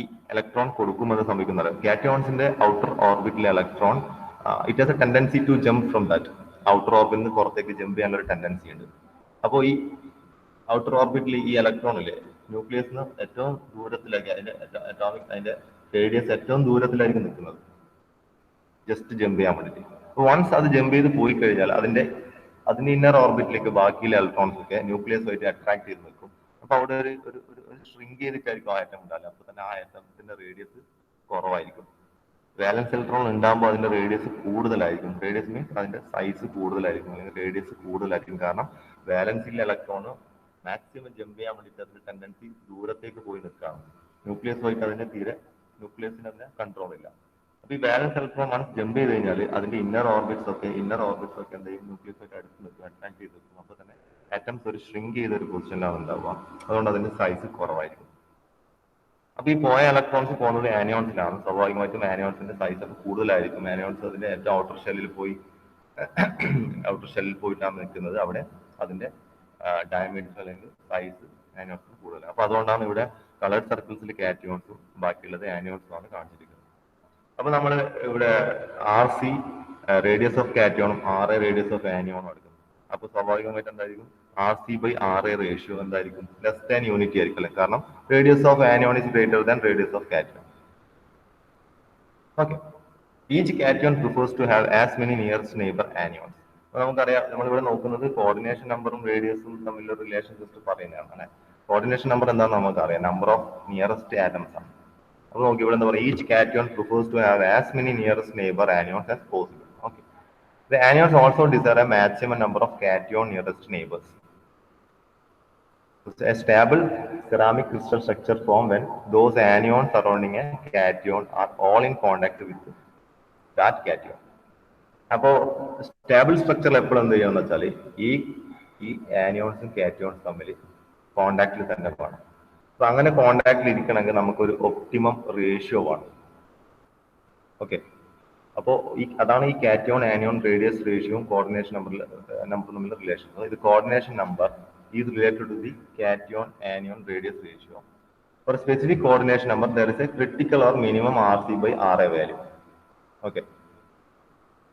ഈ ഇലക്ട്രോൺ കൊടുക്കുമ്പോൾ സംഭവിക്കുന്നത്, കാറ്റിയോൺസിന്റെ ഔട്ടർ ഓർബിറ്റിലെ electron it has a tendency to jump from that. Outer ഓർബിറ്റിൽ നിന്ന് പുറത്തേക്ക് ജമ്പ് ചെയ്യാനുള്ള ഒരു ടെൻഡൻസി ഉണ്ട്. അപ്പോൾ ഈ ഔട്ടർ ഓർബിറ്റിൽ ഈ ഇലക്ട്രോണില്ലേ, ന്യൂക്ലിയസിന് ഏറ്റവും ദൂരത്തിലേക്ക്, അതിന്റെ അറ്റോമിക് അതിന്റെ റേഡിയസ് ഏറ്റവും ദൂരത്തിലായിരിക്കും നിൽക്കുന്നത്, ജസ്റ്റ് ജമ്പ് ചെയ്യാൻ വേണ്ടിയിട്ട്. വൺസ് അത് ജമ്പ് ചെയ്ത് പോയി കഴിഞ്ഞാൽ അതിന്റെ ഇന്നർ ഓർബിറ്റിലേക്ക് ബാക്കിയുള്ള ഇലക്ട്രോൺസ് ഒക്കെ ന്യൂക്ലിയസുമായിട്ട് അട്രാക്ട് ചെയ്ത് നിൽക്കും. അപ്പൊ അവിടെ ഒരു ഷ്രിങ്ക് ചെയ്തിട്ടായിരിക്കും ആ ആറ്റം ഉണ്ടാവില്ല. അപ്പൊ തന്നെ ആ ആറ്റത്തിന്റെ റേഡിയസ് കുറവായിരിക്കും. വാലൻസ് ഇലക്ട്രോൺ ഉണ്ടാകുമ്പോൾ അതിന്റെ റേഡിയസ് കൂടുതലായിരിക്കും. റേഡിയസ് മീൻസ് അതിന്റെ സൈസ് കൂടുതലായിരിക്കും, അല്ലെങ്കിൽ റേഡിയസ് കൂടുതലായിരിക്കും. കാരണം വാലൻസിലെ ഇലക്ട്രോണ് മാക്സിമം ജമ്പ് ചെയ്യാൻ വേണ്ടിയിട്ട് അതിന്റെ ടെൻഡൻസി ദൂരത്തേക്ക് പോയി നിൽക്കുകയാണ്. ന്യൂക്ലിയസുമായിട്ട് ന്യൂക്ലിയസിന് അതിനെ കൺട്രോൾ ഇല്ല. അപ്പൊ ഈ വാലൻസ് ഇലക്ട്രോൺ ആണ് ജമ്പ് ചെയ്ത് കഴിഞ്ഞാൽ അതിന്റെ ഇന്നർ ഓർബിറ്റ്സ് ഒക്കെ എന്തെങ്കിലും ന്യൂക്ലിയസുമായിട്ട് അടുത്ത് നിൽക്കും, അട്രാക്ട് ചെയ്ത് നിൽക്കും. അപ്പൊ തന്നെ ആറ്റംസ് ഒരു ഷ്രിങ്ക് ചെയ്ത ഒരു പൊസിഷനിലാണ് ഉണ്ടാവുക. അതുകൊണ്ട് അതിന്റെ സൈസ് കുറവായിരിക്കും. അപ്പൊ ഈ പോയ ഇലക്ട്രോൺസ് പോകുന്നത് ആനിയോൺസിലാണ്. സ്വാഭാവികമായിട്ടും ആനിയോൺസിന്റെ സൈസ് ഒക്കെ കൂടുതലായിരിക്കും. ആനിയോൺസ് അതിന്റെ ഏറ്റവും ഔട്ടർ ഷെല്ലിൽ പോയിട്ടാണ് നിൽക്കുന്നത്. അവിടെ അതിന്റെ ഡയമീറ്റർ അല്ലെങ്കിൽ സൈസ് ആനിയോൺസിന് കൂടുതലാണ്. അപ്പൊ അതുകൊണ്ടാണ് ഇവിടെ കളേർഡ് സർക്കിൾസിൽ കാറ്റിയോൺസും ബാക്കിയുള്ളത് ആനിയോൺസും ആണ് കാണിച്ചിരിക്കുന്നത്. അപ്പൊ നമ്മൾ ഇവിടെ Rc റേഡിയസ് ഓഫ് കാറ്റയോണും RA റേഡിയസ് ഓഫ് ആനിയോണും എടുക്കുന്നത്. അപ്പോൾ സ്വാഭാവികമായിട്ട് എന്തായിരിക്കും RC/RA റേഷ്യോ എന്തായിരിക്കും ലെസ് ദാൻ യൂണിറ്റി ആയിരിക്കും അല്ലേ, കാരണം radius of anion is greater than radius of cation. Okay, each cation prefers to have as many nearest neighbour anions. അപ്പോൾ നമുക്കറിയാം നമ്മളിവിടെ നോക്കുന്നത് കോർഡിനേഷൻ നമ്പറും റേഡിയസും തമ്മിലുള്ള റിലേഷൻ ജസ്റ്റ് പറയുന്നതാണ് അല്ലെ. കോർഡിനേഷൻ നമ്പർ എന്താണെന്ന് നമുക്കറിയാം, നമ്പർ ഓഫ് നിയറസ്റ്റ് ആറ്റംസ് ആണ്. അപ്പോൾ നോക്കി ഇവിടെ എന്താ പറയുക, each cation prefers to have as many nearest neighbour anions as possible. Okay, the anions also desire a maximum number of cation nearest neighbors. A stable ceramic crystal structure formed when those anions surrounding a cation are all in contact with that cation. അപ്പോൾ stable structure എപ്പോഴും എന്ത് ചെയ്യുമെന്ന് വെച്ചാൽ ഈ ആനിയോൺസും കാറ്റയോൺസും തമ്മിൽ കോണ്ടാക്റ്റിൽ തന്നെ വേണം. അപ്പൊ അങ്ങനെ കോണ്ടാക്റ്റിൽ ഇരിക്കണമെങ്കിൽ നമുക്കൊരു ഒപ്റ്റിമം റേഷ്യോ വേണം. ഓക്കെ, അപ്പോൾ അതാണ് ഈ കാറ്റയോൺ ആനിയോൺ റേഡിയസ് റേഷ്യോയും കോർഡിനേഷൻ നമ്പർ തമ്മിലുള്ള റിലേഷൻ. ഇത് coordination number is related to the cation anion radius ratio. For specific coordination number there is a critical or minimum RC/RA value. Okay,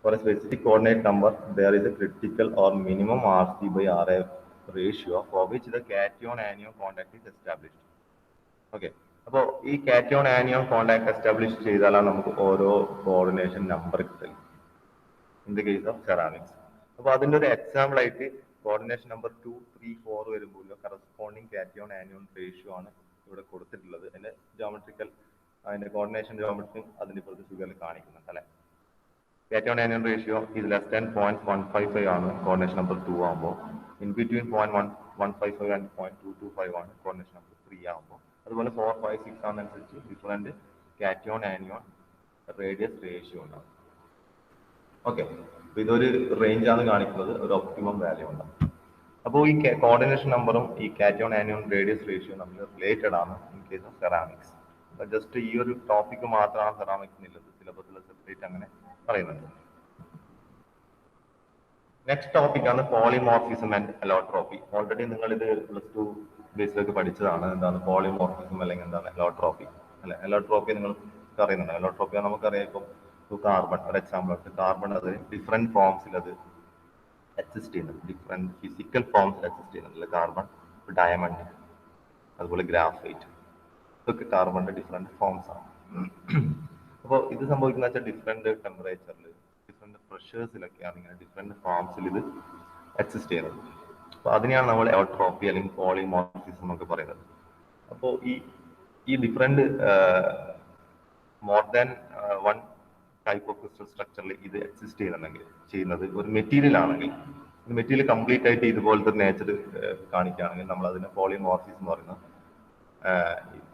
for a specific coordinate number there is a critical or minimum RC/RA ratio for which the cation anion contact is established. Okay, അപ്പോൾ ഈ cation anion contact establish ചെയ്താലാണ് നമുക്ക് ഓരോ coordination number കിട്ടുക in the case of ceramics. അപ്പോൾ അതിൻ്റെ ഒരു example ആയിട്ട് കോർഡിനേഷൻ നമ്പർ 2, 3, 4 വരുമ്പോൾ കറസ്പോണ്ടിങ് കാറ്റയോൺ ആനിയോൺ റേഷ്യോ ആണ് ഇവിടെ കൊടുത്തിട്ടുള്ളത്. അതിന്റെ ജോമെട്രിക്കൽ അതിന്റെ കോർഡിനേഷൻ ജോമെട്രി അതിന്റെ ഇപ്പോഴത്തെ ഫിഗറിൽ കാണിക്കുന്നുണ്ട് അല്ലെ. കാറ്റയോൺ ആനിയോൺ റേഷ്യോ ഇത് ലെസ് ദാൻ 0.155 ആണ് കോർഡിനേഷൻ നമ്പർ 2 ആകുമ്പോൾ. ഇൻ ബിറ്റ്വീൻ 0.155 ആൻഡ് 0.225 ആണ് കോർഡിനേഷൻ നമ്പർ 3 ആകുമ്പോൾ. അതുപോലെ 4, 5, 6 ആണെന്നനുസരിച്ച് different cation anion radius ratio ഉണ്ടാവും. ഓക്കെ, അപ്പൊ ഇതൊരു റേഞ്ച് ആണ് കാണിക്കുന്നത്, ഒരു ഒപ്റ്റിമം വാല്യൂ ഉണ്ടാവും. അപ്പോൾ ഈ കോർഡിനേഷൻ നമ്പറും ഈ കാറ്റയോൺ ആനിയോൺ റേഡിയസ് റേഷ്യോ തമ്മിൽ റിലേറ്റഡ് ആണ് in case of ceramics. Just ഈ ഒരു ടോപ്പിക് മാത്രമാണ് സെറാമിക്സിനുള്ളത്, സിലബസിൽ സെപ്പറേറ്റ് അങ്ങനെ പറയുന്നുണ്ട്. നെക്സ്റ്റ് ടോപ്പിക് ആണ് പോളിമോർഫിസം ആൻഡ് അലോട്രോപ്പി. ഓൾറെഡി നിങ്ങൾ ഇത് +2 ബേസിലൊക്കെ പഠിച്ചതാണ്. എന്താണ് പോളിമോർഫിസം അല്ലെങ്കിൽ എന്താണ് അലോട്രോപ്പി അല്ലെ. അലോട്രോപ്പി നിങ്ങൾ അറിയുന്നുണ്ട്. അലോട്രോപ്പി നമുക്കറിയാം, ഇപ്പോൾ കാർബൺ ഒരു എക്സാമ്പിൾ എടുത്ത് കാർബൺ അത് ഡിഫറെന്റ് ഫോംസിൽ അത് എക്സിസ്റ്റ് ചെയ്യുന്നുണ്ട്, ഡിഫറെന്റ് ഫിസിക്കൽ ഫോംസിൽ എക്സിസ്റ്റ് ചെയ്യുന്നുണ്ട്. കാർബൺ, ഡയമണ്ട്, അതുപോലെ ഗ്രാഫൈറ്റ്, ഇതൊക്കെ കാർബണിന്റെ ഡിഫറെന്റ് ഫോംസ് ആണ്. അപ്പോൾ ഇത് സംഭവിക്കുന്ന വെച്ചാൽ ഡിഫറെന്റ് ടെമ്പറേച്ചറിൽ ഡിഫറെന്റ് പ്രഷേഴ്സിലൊക്കെയാണ് ഇങ്ങനെ ഡിഫറെന്റ് ഫോംസിൽ ഇത് എക്സിസ്റ്റ് ചെയ്യുന്നത്. അപ്പോൾ അതിനെയാണ് നമ്മൾ അലോട്രോപ്പി അല്ലെങ്കിൽ പോളിമോർഫിസം എന്നൊക്കെ പറയുന്നത്. അപ്പോൾ ഈ different more than one type of crystal സ്ട്രക്ചറിൽ ഇത് എക്സിസ്റ്റ് ചെയ്യുന്നത് ഒരു മെറ്റീരിയൽ ആണെങ്കിൽ, മെറ്റീരിയൽ കംപ്ലീറ്റ് ആയിട്ട് ഇതുപോലത്തെ നേച്ചർ കാണിക്കുകയാണെങ്കിൽ നമ്മൾ അതിനെ പോളിമോർഫിസം എന്ന് പറയുന്നത്.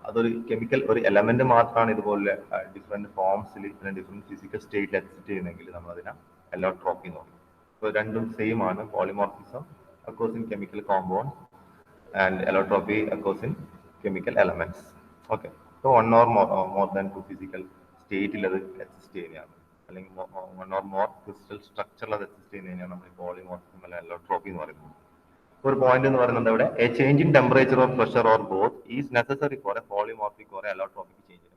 അതൊരു കെമിക്കൽ ഒരു എലമെന്റ് മാത്രമാണ് ഇതുപോലെ ഡിഫറെന്റ് ഫോംസിൽ ഡിഫറെന്റ് ഫിസിക്കൽ സ്റ്റേറ്റിൽ എക്സിസ്റ്റ് ചെയ്യുന്നെങ്കിൽ നമ്മൾ അതിനെ അലോട്രോപ്പി എന്ന് പറയും. അപ്പോൾ രണ്ടും സെയിം ആണ്. Polymorphism occurs in chemical compounds and allotropy occurs in chemical elements. Okay, so one or more than two physical state il adu exist cheyyana allengi one or more crystal structure adu exist cheyyana nammal polymorphism alla allotropy nu parayunnu. ഒരു point എന്ന് പറയുന്നത് ഇവിടെ a change in temperature or pressure or both is necessary for a polymorphic or allotropic change.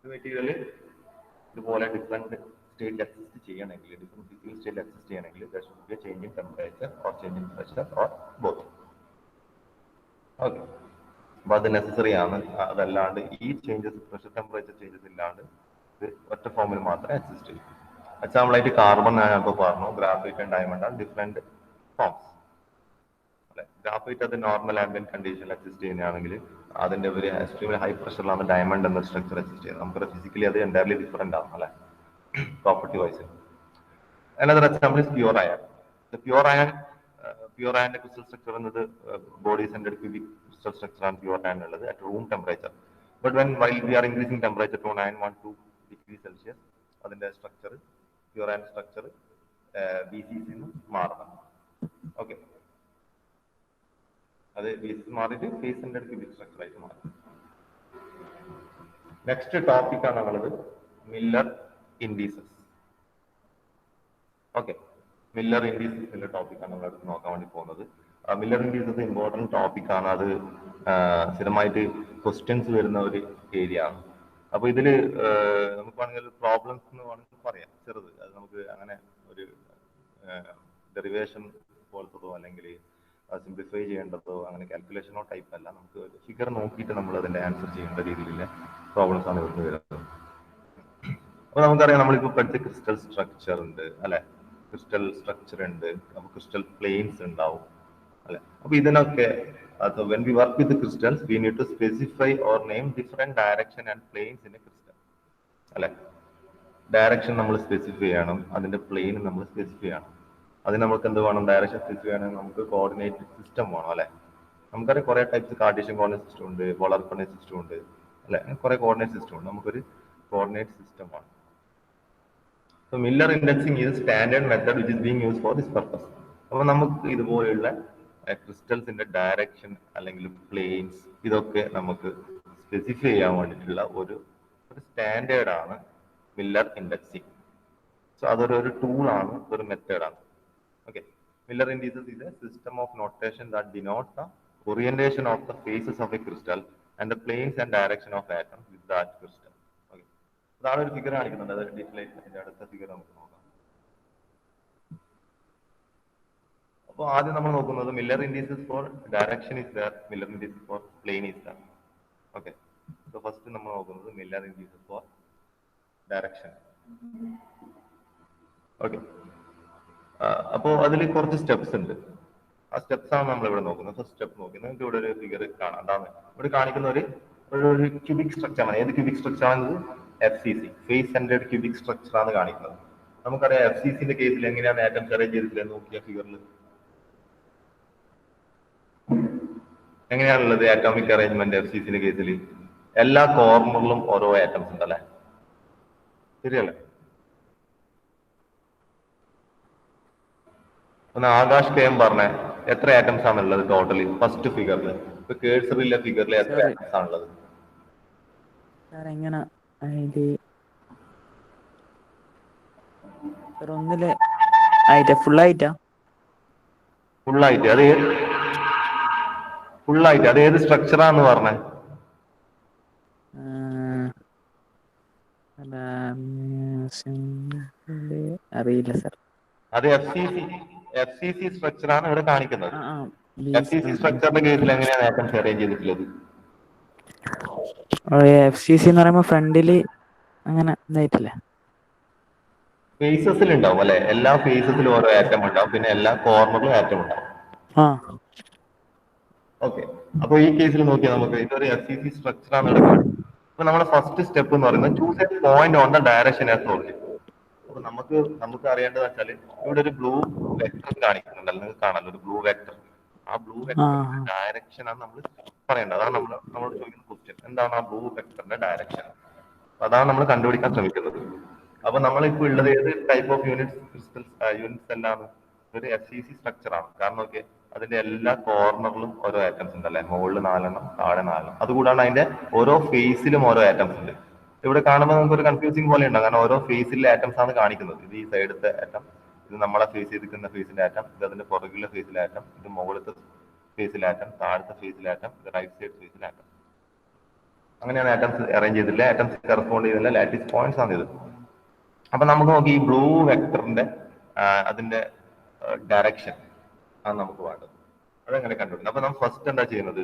Material ഇതുപോലെ different state exist ചെയ്യണമെങ്കിൽ, different physical state exist ചെയ്യണമെങ്കിൽ there should be a change in temperature or change in pressure or both. Okay, അപ്പോൾ അത് necessary ആണ്. അതല്ലാണ്ട് ഈ changes pressure temperature changes ഇല്ലാണ്ട് ഇത് ഒറ്റ ഫോമിൽ മാത്രമേ എക്സിസ്റ്റ് ചെയ്യൂ. എക്സാമ്പിൾ ആയിട്ട് കാർബൺ ഞാനിപ്പോൾ പറഞ്ഞു, ഗ്രാഫൈറ്റ് ആൻഡ് ഡയമണ്ട് ആണ് ഡിഫറെന്റ് ഫോംസ് അല്ലെ. ഗ്രാഫൈറ്റ് അത് നോർമൽ ആംബിയന്റ് കണ്ടീഷനിൽ എക്സിസ്റ്റ് ചെയ്യുന്നതാണെങ്കിൽ അതിന്റെ ഒരു എക്സ്ട്രീംലി ഹൈ പ്രഷറിലാണ് ഡയമണ്ട് എന്ന സ്ട്രക്ചർ എക്സിസ്റ്റ് ചെയ്യുന്നത്. നമുക്ക് ഫിസിക്കലി അത് എൻറ്റയർലി ഡിഫറെന്റ് ആണ് അല്ലെ, property wise. Another example is pure iron. The pure iron crystal structure എന്നത് body centered cubic crystal structure ആണ് pure iron ഉള്ളത് at room temperature. But while we are increasing temperature to 912 degrees Celsius, അതിന്റെ structure pure iron structure BCC ന്ന് മാറണം. Okay, അത് BCC മാറിയിട്ട് face centered cubic structure ആയിട്ട് മാറും. നെക്സ്റ്റ് ടോപ്പിക് ആണ് നമ്മളത് മില്ലർ ഇൻഡിസസ്. ഓക്കെ, മില്ലർ ഇൻഡിസസിന്റെ ടോപ്പിക്കാണ് നമ്മൾ അടുത്ത് നോക്കാൻ വേണ്ടി പോകുന്നത്. മില്ലർ ഇൻഡിസസ് ഇമ്പോർട്ടൻറ്റ് ടോപ്പിക്കാണ്. അത് സ്ഥിരമായിട്ട് ക്വസ്റ്റ്യൻസ് വരുന്ന ഒരു ഏരിയ ആണ്. അപ്പൊ ഇതില് നമുക്ക് വേണമെങ്കിൽ പ്രോബ്ലംസ് എന്ന് വേണമെങ്കിൽ പറയാം, ചെറുത്. അത് നമുക്ക് അങ്ങനെ ഒരു ഡെറിവേഷൻ പോലത്തതോ അല്ലെങ്കിൽ സിംപ്ലിഫൈ ചെയ്യേണ്ടതോ അങ്ങനെ കാൽക്കുലേഷനോ ടൈപ്പ് അല്ല. നമുക്ക് ഫിഗർ നോക്കിയിട്ട് നമ്മൾ അതിന്റെ ആൻസർ ചെയ്യേണ്ട രീതിയിലുള്ള പ്രോബ്ലംസ് ആണ് ഇവിടുന്ന് വരുന്നത്. അപ്പൊ നമുക്കറിയാം, നമ്മളിപ്പോ പഠിച്ച ക്രിസ്റ്റൽ സ്ട്രക്ചർ ഉണ്ട് അല്ലെ, ക്രിസ്റ്റൽ സ്ട്രക്ചർ ഉണ്ട്, അപ്പൊ ക്രിസ്റ്റൽ പ്ലെയിൻസ് ഉണ്ടാവും അല്ലെ. അപ്പൊ ഇതിനൊക്കെ when we work with the crystals we need to specify or name different direction and planes in a crystal അല്ലെ. ഡയറക്ഷൻ നമ്മൾ സ്പെസിഫൈ ചെയ്യണം, അതിന്റെ പ്ലെയിൻ നമ്മൾ സ്പെസിഫൈ ചെയ്യണം. അതിന് നമുക്ക് എന്ത് വേണം? ഡയറക്ഷൻ സ്പെസിഫൈ ചെയ്യണമെങ്കിൽ നമുക്ക് കോർഡിനേറ്റ് സിസ്റ്റം വേണം അല്ലെ. നമുക്കറിയാം കുറെ ടൈപ്സ് കാർട്ടീഷ്യൻ കോർഡിനേറ്റ് സിസ്റ്റം ഉണ്ട്, പോളാർ കോർഡിനേറ്റ് സിസ്റ്റം ഉണ്ട് അല്ലെ, കുറെ കോർഡിനേറ്റ് സിസ്റ്റം ഉണ്ട്. നമുക്കൊരു കോർഡിനേറ്റ് സിസ്റ്റം ആണ്. So Miller indexing is a standard method which is being used for this purpose. അപ്പോൾ നമുക്ക് ഇതുപോലെയുള്ള ക്രിസ്റ്റൽസിന്റെ ഡയറക്ഷൻ അല്ലെങ്കിൽ പ്ലെയിൻസ് ഇതൊക്കെ നമുക്ക് സ്പെസിഫൈ ചെയ്യാൻ വേണ്ടിയിട്ടുള്ള ഒരു സ്റ്റാൻഡേർഡ് ആണ് മില്ലർ ഇൻഡെക്സിങ്. സോ അതൊരു ടൂളാണ്, ഒരു മെത്തേഡാണ്. Okay, Miller indices is a system of notation that denotes the orientation of the faces of a crystal and the planes and direction of atoms with that crystal. Okay, അതാണ് ഒരു figure കാണിക്കുന്നുണ്ട്. അത് detail ആയിട്ട് അതിന്റെ അടുത്ത figure നമുക്ക് നോക്കാം. അപ്പോൾ ആദ്യം നമ്മൾ നോക്കുന്നത് Miller indices for direction is there, Miller indices for plane is there. Okay, so first നമ്മൾ നോക്കുന്നത് Miller indices for direction. Okay, അപ്പോൾ അതിൽ കുറച്ച് സ്റ്റെപ്സ് ഉണ്ട്. ആ സ്റ്റെപ്സ് ആണ് നമ്മൾ ഇവിടെ നോക്കുന്നത്. ഫസ്റ്റ് സ്റ്റെപ്പ് നോക്കി നിങ്ങൾക്ക് ഇവിടെ ഒരു ഫിഗർ കാണാം. അതാണ് ഇവിടെ കാണിക്കുന്ന ഒരു ക്യൂബിക് സ്ട്രക്ചർ ആണ്. ഏത് ക്യൂബിക് സ്ട്രക്ചർ ആണെന്നത്? FCC, face centred cubic structure ആണ് കാണിക്കുന്നത്. നമുക്കറിയാം FCCന്റെ കേസിൽ എങ്ങനെയാണ് ആറ്റംസ് അറേഞ്ച് ചെയ്തിട്ടില്ല നോക്കിയ ഫിഗറിൽ എങ്ങനെയാണുള്ളത് ആറ്റോമിക് അറേഞ്ച്മെന്റ്. FCCന്റെ കേസിൽ എല്ലാ കോർണറിലും ഓരോ ആറ്റംസ് ഉണ്ടല്ലേ, ശരിയല്ലേ? ഒന്ന് ആകാശ് കെ എം പറഞ്ഞേ, എത്ര ആറ്റംസ് ആണുള്ളത് ടോട്ടലി ഫസ്റ്റ് ഫിഗറിൽ? ഇപ്പൊ കേഴ്സറിലെ ഫിഗറിൽ എത്ര ആറ്റംസ് ആണുള്ളത്? ഫുള്ളായിട്ട് അത് ഏത് സ്ട്രക്ചറാന്ന് പറഞ്ഞേ? അറിയില്ല സർ. അത് FCC സ്ട്രക്ചർ ആണ് ഇവിടെ കാണിക്കുന്നത്. FCC സ്ട്രക്ചറിന്റെ കേസിൽ എങ്ങനെയാണ് ആറ്റംസ് അറേഞ്ച് ചെയ്തിട്ടുള്ളത്? FCC എന്ന് പറയുമ്പോ ഫ്രണ്ടില് അങ്ങനെ ഇതായിട്ടില്ലേ, ഫേസസിൽ ഉണ്ടാവും അല്ലെ, എല്ലാ ഫേസസിലും ഓരോ ആറ്റം ഉണ്ടാവും, പിന്നെ എല്ലാ കോർണറിലും ആറ്റം ഉണ്ടാവും. ഓക്കെ, അപ്പൊ ഈ കേസിൽ നോക്കിയാൽ നമുക്ക് ഇതൊരു FCC സ്ട്രക്ചർ ആണ് ഇവിടെ കാണിക്കുന്നത്. അപ്പൊ നമ്മുടെ ഫസ്റ്റ് സ്റ്റെപ്പ് എന്ന് പറയുന്നത് choose A point on the direction as origin. അപ്പൊ നമുക്ക് അറിയേണ്ടത് വെച്ചാൽ ഇവിടെ ഒരു ബ്ലൂ വെക്ടർ കാണിക്കുന്നുണ്ടല്ലോ, നിങ്ങൾക്ക് കാണാമല്ലോ ഒരു ബ്ലൂ വെക്ടർ. ആ ബ്ലൂ വെക്ടറിന്റെ ഡയറക്ഷൻ ആണ് നമ്മൾ പറയേണ്ടത്. അതാണ് നമ്മൾ ചോദിക്കുന്ന ക്വസ്റ്റ്യൻ, എന്താണ് ആ ബ്ലൂ വെക്ടറിന്റെ ഡയറക്ഷൻ? അതാണ് നമ്മൾ കണ്ടുപിടിക്കാൻ ശ്രമിക്കുന്നത്. അപ്പൊ നമ്മളിപ്പോ ഉള്ളത് ഏത് ടൈപ്പ് ഓഫ് യൂണിറ്റ്സ് എല്ലാം ഒരു FCC സ്ട്രക്ചർ ആണ്. കാരണം ഓക്കെ, അതിന്റെ എല്ലാ കോർണറിലും ഓരോ ആറ്റംസ് ഉണ്ട് അല്ലെ, മുകളിൽ 4 താഴെ 4. അതുകൂടാണ്ട് അതിന്റെ ഓരോ ഫേസിലും ഓരോ ആറ്റംസ് ഉണ്ട്. ഇവിടെ കാണുമ്പോൾ നമുക്ക് ഒരു കൺഫ്യൂസിങ് പോലെ ഉണ്ടാകും, കാരണം ഓരോ ഫേസിലെ ആറ്റംസ് ആണ് കാണിക്കുന്നത്. ഇത് ഈ സൈഡത്തെ ആറ്റം, ഇത് നമ്മളെ ഫേസ് ചെയ്തിരിക്കുന്ന ഫേസിലെ ആറ്റം, ഇത് അതിന്റെ പുറകിലെ ഫേസിലെ ആറ്റം, ഇത് മുകളിലത്തെ ഫേസിലെ ആറ്റം, താഴത്തെ ഫേസിലെ ആറ്റം, ഇത് റൈറ്റ് സൈഡ് ഫേസിലെ ആറ്റം. അങ്ങനെയാണ് ആറ്റംസ് അറേഞ്ച് ചെയ്തിട്ടില്ല. ആറ്റംസ് കറസ്പോണ്ട് ചെയ്തില്ല ലാറ്റിസ് പോയിന്റ്സ് ആണ് ഇത്. അപ്പൊ നമുക്ക് നോക്കി ഈ ബ്ലൂ വെക്ടറിന്റെ അതിന്റെ ഡയറക്ഷൻ ആണ് നമുക്ക് വേണ്ടത്. അതെങ്ങനെ കണ്ടുപിടിക്കും? അപ്പൊ നമ്മൾ ഫസ്റ്റ് എന്താ ചെയ്യുന്നത്,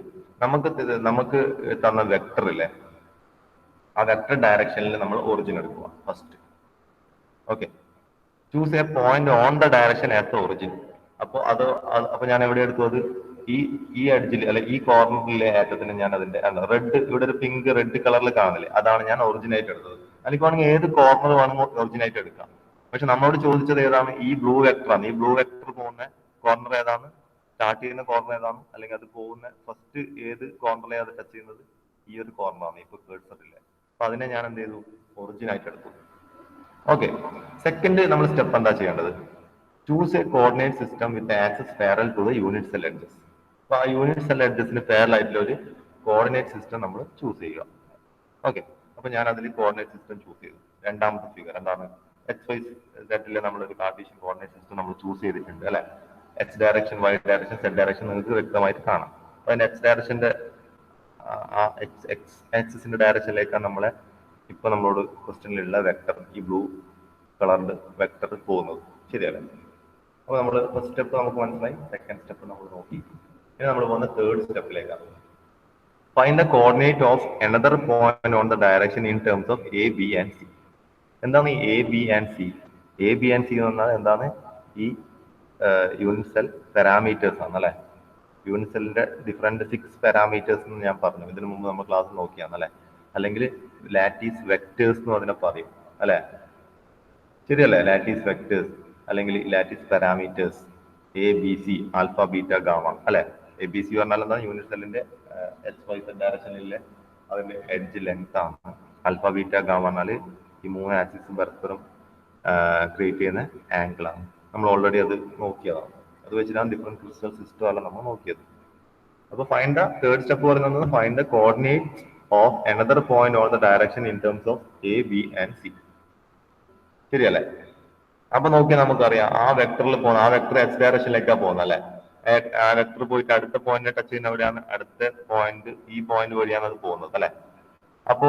നമുക്ക് തന്ന വെക്ടർ ഇല്ലേ, ആ വെക്ടർ ഡയറക്ഷനിൽ നമ്മൾ ഒറിജിൻ എടുക്കുക first. Okay, choose A point on the direction as the origin. അപ്പൊ ഞാൻ എവിടെ എടുത്തു? അത് ഈ എഡ്ജിൽ അല്ലെ ഈ കോർണറിലെ ആറ്റത്തിന് ഞാൻ അതിന്റെ റെഡ്, ഇവിടെ ഒരു പിങ്ക് റെഡ് കളറിൽ കാണുന്നില്ലേ, അതാണ് ഞാൻ ഒറിജിനായിട്ട് എടുത്തത്. അല്ലെങ്കിൽ വേണമെങ്കിൽ ഏത് കോർണർ വേണമെങ്കിൽ ഒറിജിനായിട്ട് എടുക്കാം. പക്ഷെ നമ്മളോട് ചോദിച്ചത് ഏതാണ്? ഈ ബ്ലൂ വെക്ടർ ആണ്. ഈ ബ്ലൂ വെക്ടർ പോകുന്ന കോർണർ ഏതാണ്? സ്റ്റാർട്ട് ചെയ്യുന്ന കോർണർ ഏതാണ്? അല്ലെങ്കിൽ അത് പോകുന്ന ഫസ്റ്റ് ഏത് കോർണറിലെ അത് ടച്ച് ചെയ്യുന്നത്? ഈ ഒരു കോർണറാണ് ഇപ്പൊ കേഴ്സറില്ലേ. അപ്പൊ അതിനെ ഞാൻ എന്ത് ചെയ്തു? ഒറിജിനായിട്ട് എടുത്തു. ഓക്കെ, സെക്കൻഡ് നമ്മൾ സ്റ്റെപ്പ് എന്താ ചെയ്യേണ്ടത്? Choose a coordinate system with axes parallel to the unit cell edges. അപ്പൊ ആ യൂണിറ്റ് സെൽ എഡ്ജസിന് പാരലൽ ആയിട്ടുള്ള ഒരു കോർഡിനേറ്റ് സിസ്റ്റം നമ്മൾ ചൂസ് ചെയ്യുക. ഓക്കെ, അപ്പൊ ഞാൻ അതിൽ കോർഡിനേറ്റ് സിസ്റ്റം ചൂസ് ചെയ്തു. രണ്ടാമത്തെ ഫിഗർ എന്താണ്? XY Z നമ്മളൊരു കാർട്ടീഷ്യൻ കോർഡിനേറ്റ് സിസ്റ്റം നമ്മൾ ചൂസ് ചെയ്തിട്ടുണ്ട് അല്ലെ. X direction, Y direction, Z direction നിങ്ങൾക്ക് വ്യക്തമായിട്ട് കാണാം. അപ്പൊ അതിന്റെ X ഡയറക്ഷന്റെ ആ X ആക്സിന്റെ ഡയറക്ഷനിലേക്കാണ് നമ്മളെ ഇപ്പൊ നമ്മളോട് ക്വസ്റ്റ്യനിലുള്ള വെക്ടർ, ഈ ബ്ലൂ കളറിൽ വെക്ടർ പോകുന്നത്. ശരിയല്ലേ? അപ്പോൾ നമ്മൾ ഫസ്റ്റ് സ്റ്റെപ്പ് നമുക്ക് മനസ്സിലായി, സെക്കൻഡ് സ്റ്റെപ്പ് നമ്മൾ നോക്കി. ഇനി നമ്മൾ പോകുന്ന തേർഡ് സ്റ്റെപ്പിലേക്കാണ്. Find the coordinate of another point on the direction in terms of A, B and C. എന്താണ് ഈ A, B and C? A, B and C എന്ന് പറഞ്ഞാൽ എന്താണ്? ഈ യൂണിറ്റ് സെൽ പാരാമീറ്റേഴ്സ് ആണ് അല്ലെ. യൂണിറ്റ് സെല്ലിന്റെ ഡിഫറെന്റ് 6 പാരാമീറ്റേഴ്സ് എന്ന് ഞാൻ പറഞ്ഞു, ഇതിനു മുമ്പ് നമ്മൾ ക്ലാസ് നോക്കിയാണ് അല്ലെ. അല്ലെങ്കിൽ ലാറ്റീസ് വെക്ടേഴ്സ് എന്ന് അതിനെ പറയും അല്ലെ. ശരിയല്ലേ? ലാറ്റീസ് വെക്ടേഴ്സ് അല്ലെങ്കിൽ lattice parameters, A, B, C, alpha, beta, gamma അല്ലെ. എ, ബി, സി പറഞ്ഞാൽ എന്താണ്? യൂണിറ്റ് സെല്ലിന്റെ XYZ ഡയറക്ഷനിലെ അതിന്റെ എഡ്ജ് ലെങ്ത് ആണ്. ആൽഫ, ബീറ്റ, ഗാമ പറഞ്ഞാൽ ഈ 3 ആക്സിസും പരസ്പരം ക്രിയേറ്റ് ചെയ്യുന്ന ആംഗിൾ ആണ്. നമ്മൾ ഓൾറെഡി അത് നോക്കിയതാണ്. അത് വെച്ചിട്ടാണ് ഡിഫറെന്റ് ക്രിസ്റ്റൽ സിസ്റ്റം അല്ല നമ്മൾ നോക്കിയത്. അപ്പൊ ഫൈൻഡ് ദ തേർഡ് സ്റ്റെപ്പ് പറയുന്നത് find the coordinate of another point on the direction in terms of A, B and C. ശരിയല്ലേ? അപ്പൊ നോക്കിയാൽ നമുക്കറിയാം ആ വെക്ടറിൽ പോകുന്ന, ആ വെക്ടർ എക്സ് ഡയറക്ഷനിലേക്കാണ് പോകുന്നത് അല്ലെ. ആ വെക്ടർ പോയിട്ട് അടുത്ത പോയിന്റിനെ ടച്ച് ചെയ്യുന്ന എവിടെയാണ്? അടുത്ത പോയിന്റ് ഈ പോയിന്റ് വഴിയാണ് അത് പോകുന്നത് അല്ലെ. അപ്പോ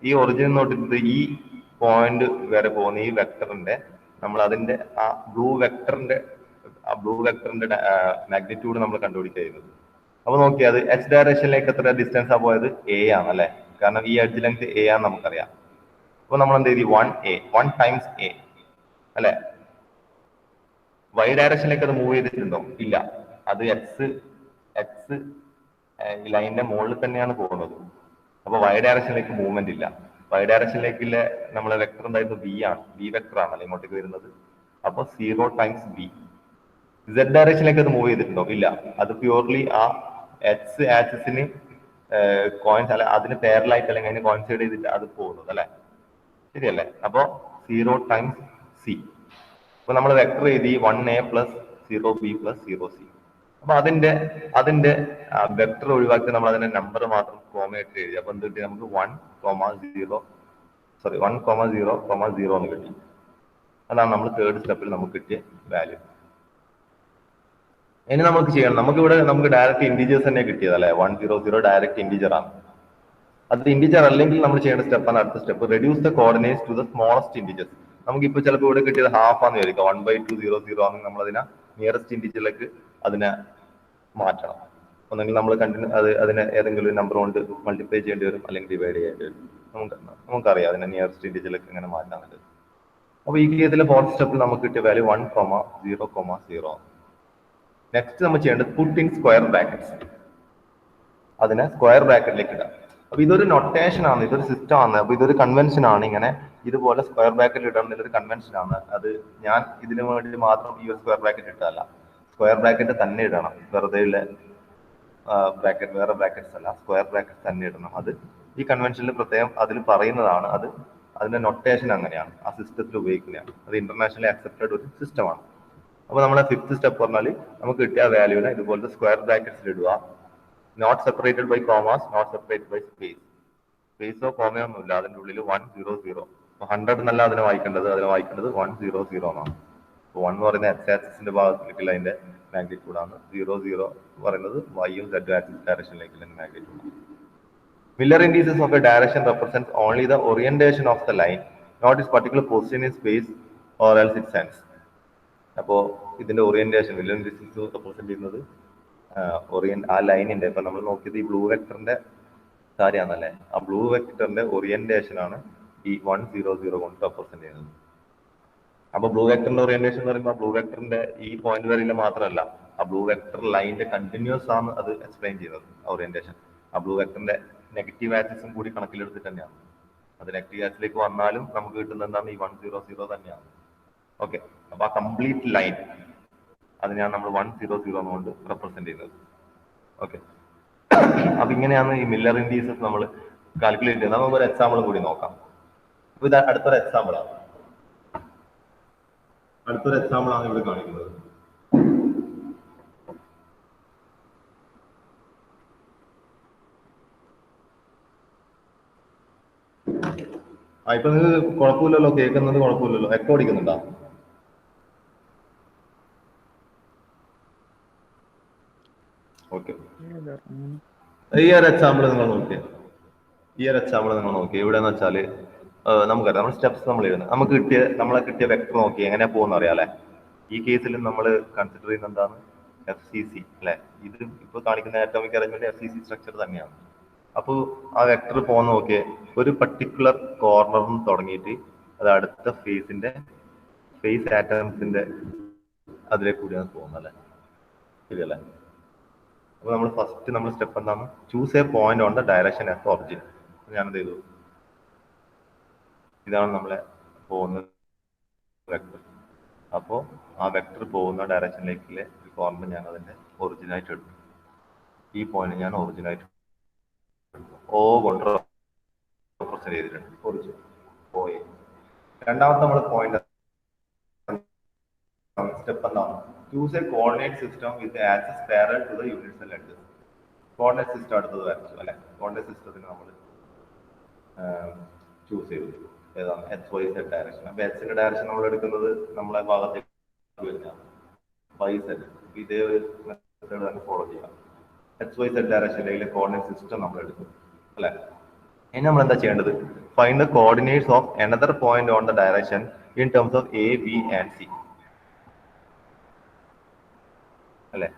ഈ ഒറിജിൻ തൊട്ടിട്ട് ഈ പോയിന്റ് വരെ പോകുന്ന ഈ വെക്ടറിന്റെ നമ്മൾ അതിന്റെ ആ ബ്ലൂ വെക്ടറിന്റെ മാഗ്നിറ്റ്യൂഡ് നമ്മൾ കണ്ടുപിടിക്കുക ചെയ്യുന്നത്. അപ്പൊ നോക്കിയാൽ അത് എക്സ് ഡയറക്ഷനിലേക്ക് എത്ര ഡിസ്റ്റൻസ് ആ പോയത്? എ ആണ് അല്ലെ. കാരണം ഈ എഡ്ജ് ലെങ്ത് എ ആണെന്ന് നമുക്കറിയാം. അപ്പൊ നമ്മൾ എന്ത് ചെയ്തു? 1A, 1 ടൈംസ് എ അല്ലെ. വൈ ഡയറക്ഷനിലേക്ക് അത് മൂവ് ചെയ്തിട്ടുണ്ടോ? ഇല്ല. അത് എക്സ് ലൈനിന്റെ മുകളിൽ തന്നെയാണ് പോകുന്നത്. അപ്പൊ വൈ ഡയറക്ഷനിലേക്ക് മൂവ്മെന്റ് ഇല്ല. വൈ ഡയറക്ഷനിലേക്കുള്ള നമ്മളെ വെക്ടർ എന്തായിരുന്നു? ബി ആണ്. ബി വെക്ടർ ആണല്ലോ ഇങ്ങോട്ടേക്ക് വരുന്നത്. അപ്പൊ 0 ടൈംസ് ബി. സെഡ് ഡയറക്ഷനിലേക്ക് അത് മൂവ് ചെയ്തിട്ടുണ്ടോ? ഇല്ല. അത് പ്യൂർലി ആ എക്സ് ആക്സിസിന് കോയിൻസ് അല്ലെ, അതിന് പാരലായിട്ട് അല്ലെങ്കിൽ അതിന് കോയിൻസൈഡ് ചെയ്തിട്ട് അത് പോകുന്നത് അല്ലെ. ശരിയല്ലേ? അപ്പോ 0 ടൈംസ് സി. അപ്പൊ നമ്മൾ വെക്ടർ എഴുതി 1A plus 0B plus 0C. അപ്പൊ അതിന്റെ വെക്ടർ ഒഴിവാക്കി നമ്മൾ അതിന്റെ നമ്പർ മാത്രം കോമ ഇട്ട് എഴുതി. അപ്പൊ എന്ത് കിട്ടി നമുക്ക്? 1,0 എന്ന് കിട്ടി. അതാണ് നമ്മൾ തേർഡ് സ്റ്റെപ്പിൽ നമുക്ക് കിട്ടിയ വാല്യൂ. ഇനി നമുക്ക് ചെയ്യണം, നമുക്ക് ഡയറക്റ്റ് ഇൻഡിജേഴ്സ് തന്നെ കിട്ടിയത് അല്ലെ. 100 ഡയറക്റ്റ് ഇൻഡിജർ ആണ്. അത് ഇൻഡിജർ അല്ലെങ്കിൽ നമ്മൾ ചെയ്യേണ്ട സ്റ്റെപ്പാണ് അടുത്ത step. Reduce the coordinates to the smallest integers. നമുക്കിപ്പോൾ ചിലപ്പോൾ ഇവിടെ കിട്ടിയത് ഹാഫ് ആണെന്ന് വിചാരിക്കാം. 1/200 ആണെങ്കിൽ നമ്മൾ അതിനെ നിയറസ്റ്റ് ഇൻഡിജറിലേക്ക് അതിനെ മാറ്റണം. ഒന്നെങ്കിൽ നമ്മൾ അതിനെ ഏതെങ്കിലും നമ്പർ കൊണ്ട് മൾട്ടിപ്ലൈ ചെയ്യേണ്ടി വരും, അല്ലെങ്കിൽ ഡിവൈഡ് ചെയ്യേണ്ടി വരും. നമുക്കറിയാം അതിനെ നിയറസ്റ്റ് ഇൻഡിജറിലേക്ക് എങ്ങനെ മാറ്റാനുള്ളത്. അപ്പൊ ഈ കേസിലെ ഫോർത്ത് സ്റ്റെപ്പിൽ നമുക്ക് കിട്ടിയ വാല്യൂ 1,0,0. നെക്സ്റ്റ് നമ്മൾ ചെയ്യേണ്ടത് പുട്ട് ഇൻ സ്ക്വയർ ബ്രാക്കറ്റ്സ്. അതിനെ സ്ക്വയർ ബ്രാക്കറ്റിലേക്ക് ഇടാം. അപ്പൊ ഇതൊരു നൊട്ടേഷൻ ആണ്, ഇതൊരു സിസ്റ്റം ആണ്. അപ്പൊ ഇതൊരു കൺവെൻഷൻ ആണ്. ഇങ്ങനെ ഇതുപോലെ സ്ക്വയർ ബ്രാക്കറ്റ് ഇടണം എന്നുള്ളൊരു കൺവെൻഷൻ ആണ്. അത് ഞാൻ ഇതിനു വേണ്ടി മാത്രം ഈ ഒരു സ്ക്വയർ ബ്രാക്കറ്റ് ഇട്ടതല്ല. സ്ക്വയർ ബ്രാക്കറ്റ് തന്നെ ഇടണം. വെറുതെ ഉള്ള ബ്രാക്കറ്റ്, വേറെ ബ്രാക്കറ്റ്സ് അല്ല, സ്ക്വയർ ബ്രാക്കറ്റ് തന്നെ ഇടണം. അത് ഈ കൺവെൻഷനിൽ പ്രത്യേകം അതിൽ പറയുന്നതാണ്. അതിന്റെ നൊട്ടേഷൻ അങ്ങനെയാണ്, ആ സിസ്റ്റത്തിൽ ഉപയോഗിക്കുന്നതാണ്. അത് ഇന്റർനാഷണലി അക്സെപ്റ്റഡ് ഒരു സിസ്റ്റമാണ്. അപ്പൊ നമ്മുടെ ഫിഫ്ത്ത് സ്റ്റെപ്പ് പറഞ്ഞാൽ നമുക്ക് കിട്ടിയ വാല്യൂനെ ഇതുപോലത്തെ സ്ക്വയർ ബ്രാക്കറ്റ്സിൽ ഇടുക. Not separated by commas, not separated by space. സ്പേസോ കോമയോ ഒന്നുമില്ല. അതിന്റെ ഉള്ളിൽ 100. 100 എന്നല്ല അതിനെ വായിക്കേണ്ടത് 100 എന്നാണ്. 1 എന്ന് പറയുന്ന എക്സ് ആക്സിസിന്റെ ഭാഗത്തേക്കുള്ള അതിന്റെ മാഗ്നിറ്റ്യൂഡ് ആണ്. 00 പറയുന്നത് വൈയും സെഡ് ആക്സിസ് ഡയറക്ഷനിലേക്കുള്ള magnitude. Miller indices of a direction represents only the orientation of the line, not its particular position in space or else its sense. അപ്പോൾ ഇതിന്റെ ഓറിയന്റേഷൻ, മില്ലർ ഇൻഡിസസ് റെപ്രസെന്റ് ചെയ്യുന്നത് ആ ലൈനിന്റെ, ഇപ്പൊ നമ്മൾ നോക്കിയത് ഈ ബ്ലൂ വെക്ടറിന്റെ കാര്യമാണല്ലേ. ആ ബ്ലൂ വെക്ടറിന്റെ ഓറിയന്റേഷൻ ആണ് ഈ 100 കൊണ്ട് റെപ്രസെന്റ് ചെയ്യുന്നത്. അപ്പൊ ബ്ലൂ വെക്ടറിന്റെ ഓറിയന്റേഷൻ എന്ന് പറയുമ്പോൾ ബ്ലൂ വെക്ടറിന്റെ ഈ പോയിന്റ് വരെയില്ല മാത്രമല്ല, ആ ബ്ലൂ വെക്ടർ ലൈനിന്റെ കണ്ടിന്യൂസ് ആണ് അത് എക്സ്പ്ലെയിൻ ചെയ്യുന്നത് ഓറിയന്റേഷൻ. ആ ബ്ലൂ വെക്ടറിന്റെ നെഗറ്റീവ് ആക്സിസും കൂടി കണക്കിലെടുത്തിട്ട് തന്നെയാണ്. അത് നെഗറ്റീവ് ആക്സിലേക്ക് വന്നാലും നമുക്ക് കിട്ടുന്നത് എന്താണ്? ഈ 100 തന്നെയാണ്. ഓക്കെ. അപ്പൊ ആ കംപ്ലീറ്റ് ലൈൻ അതിനെയാണ് നമ്മൾ 100 കൊണ്ട് റെപ്രസെന്റ് ചെയ്യുന്നത്. ഓക്കെ. അപ്പൊ ഇങ്ങനെയാണ് ഈ മില്ലർ ഇൻഡിസസ് നമ്മൾ കാൽക്കുലേറ്റ് ചെയ്യുന്നത്. നമുക്ക് ഒരു എക്സാമ്പിൾ കൂടി നോക്കാം. അപ്പൊ ഇത് അടുത്തൊരു എക്സാമ്പിൾ ആണ് ഇവിടെ കാണിക്കുന്നത്. ഇപ്പൊ നിങ്ങൾക്ക് കുഴപ്പമില്ലല്ലോ, കേൾക്കുന്നത് കുഴപ്പമില്ലല്ലോ, എക്കോ അടിക്കുന്നുണ്ടോ? ഓക്കെ. ഈ ഒരു എക്സാമ്പിൾ നിങ്ങൾ നോക്കിയാൽ ഈ ഒരു എക്സാമ്പിൾ നിങ്ങൾ നോക്കി ഇവിടെ എന്ന് വെച്ചാൽ നമുക്കറിയാം നമ്മൾ സ്റ്റെപ്സ് നമ്മൾ എഴുതുന്നത് നമ്മളെ കിട്ടിയ വെക്ടർ നോക്കി എങ്ങനെയാ പോകുന്ന അറിയാം അല്ലെ. ഈ കേസിൽ നമ്മൾ കൺസിഡർ ചെയ്യുന്ന എന്താണ് FCC അല്ലെ. ഇത് ഇപ്പൊ കാണിക്കുന്ന ആറ്റോമിക് അറേഞ്ച്മെന്റ് FCC സ്ട്രക്ചർ തന്നെയാണ്. അപ്പോൾ ആ വെക്ടർ പോകുന്ന നോക്കിയേ ഒരു പർട്ടിക്കുലർ കോർണറിൽ തുടങ്ങിയിട്ട് അത് അടുത്ത ഫേസ് ആറ്റംസിന്റെ അതിലേക്ക് കൂടിയാണ് പോകുന്നത് അല്ലെ. ശരിയല്ലേ. അപ്പൊ നമ്മൾ ഫസ്റ്റ് നമ്മൾ സ്റ്റെപ്പ് എന്താണ്, choose A point on the direction as origin. ഞാനെന്ത് ചെയ്തു, ഇതാണ് നമ്മളെ പോകുന്ന വെക്ടർ. അപ്പോൾ ആ വെക്ടർ പോകുന്ന ഡയറക്ഷനിലേക്കുള്ള ഒരു കോർണർ ഞാൻ അതിന്റെ ഒറിജിനായിട്ട് എടുത്തു. ഈ പോയിന്റ് ഞാൻ ഒറിജിനായിട്ട് O കൊണ്ട് റെപ്രസെന്റ് ചെയ്തിട്ടുണ്ട്, ഒറിജിൻ OA. രണ്ടാമത്തെ നമ്മൾ പോയിന്റ് സ്റ്റെപ്പ് എന്താണ്, choose a coordinate system with axis parallel to the unit cell edges. Coordinate system അടുത്തത് വരച്ചു അല്ലെ. കോർഡിനേറ്റ് സിസ്റ്റത്തിന് നമ്മൾ ചൂസ് ചെയ്തു ഏതാണ്, XYZ ഡയറക്ഷൻ. അപ്പൊ എക്സിന്റെ ഡയറക്ഷൻ നമ്മൾ എടുക്കുന്നത് നമ്മളെ ഭാഗത്തേക്ക് വരുന്നതാണ്, YZ. ഇതേ ഒരു മെത്തേഡ് തന്നെ ഫോളോ ചെയ്യാം. XYZ ഡയറക്ഷനിലെ കോർഡിനേറ്റ് സിസ്റ്റം നമ്മൾ എടുക്കും അല്ലെ. ഇനി നമ്മൾ എന്താ ചെയ്യേണ്ടത്, find the coordinates of another point on the direction in terms of A, B and C അല്ലെ.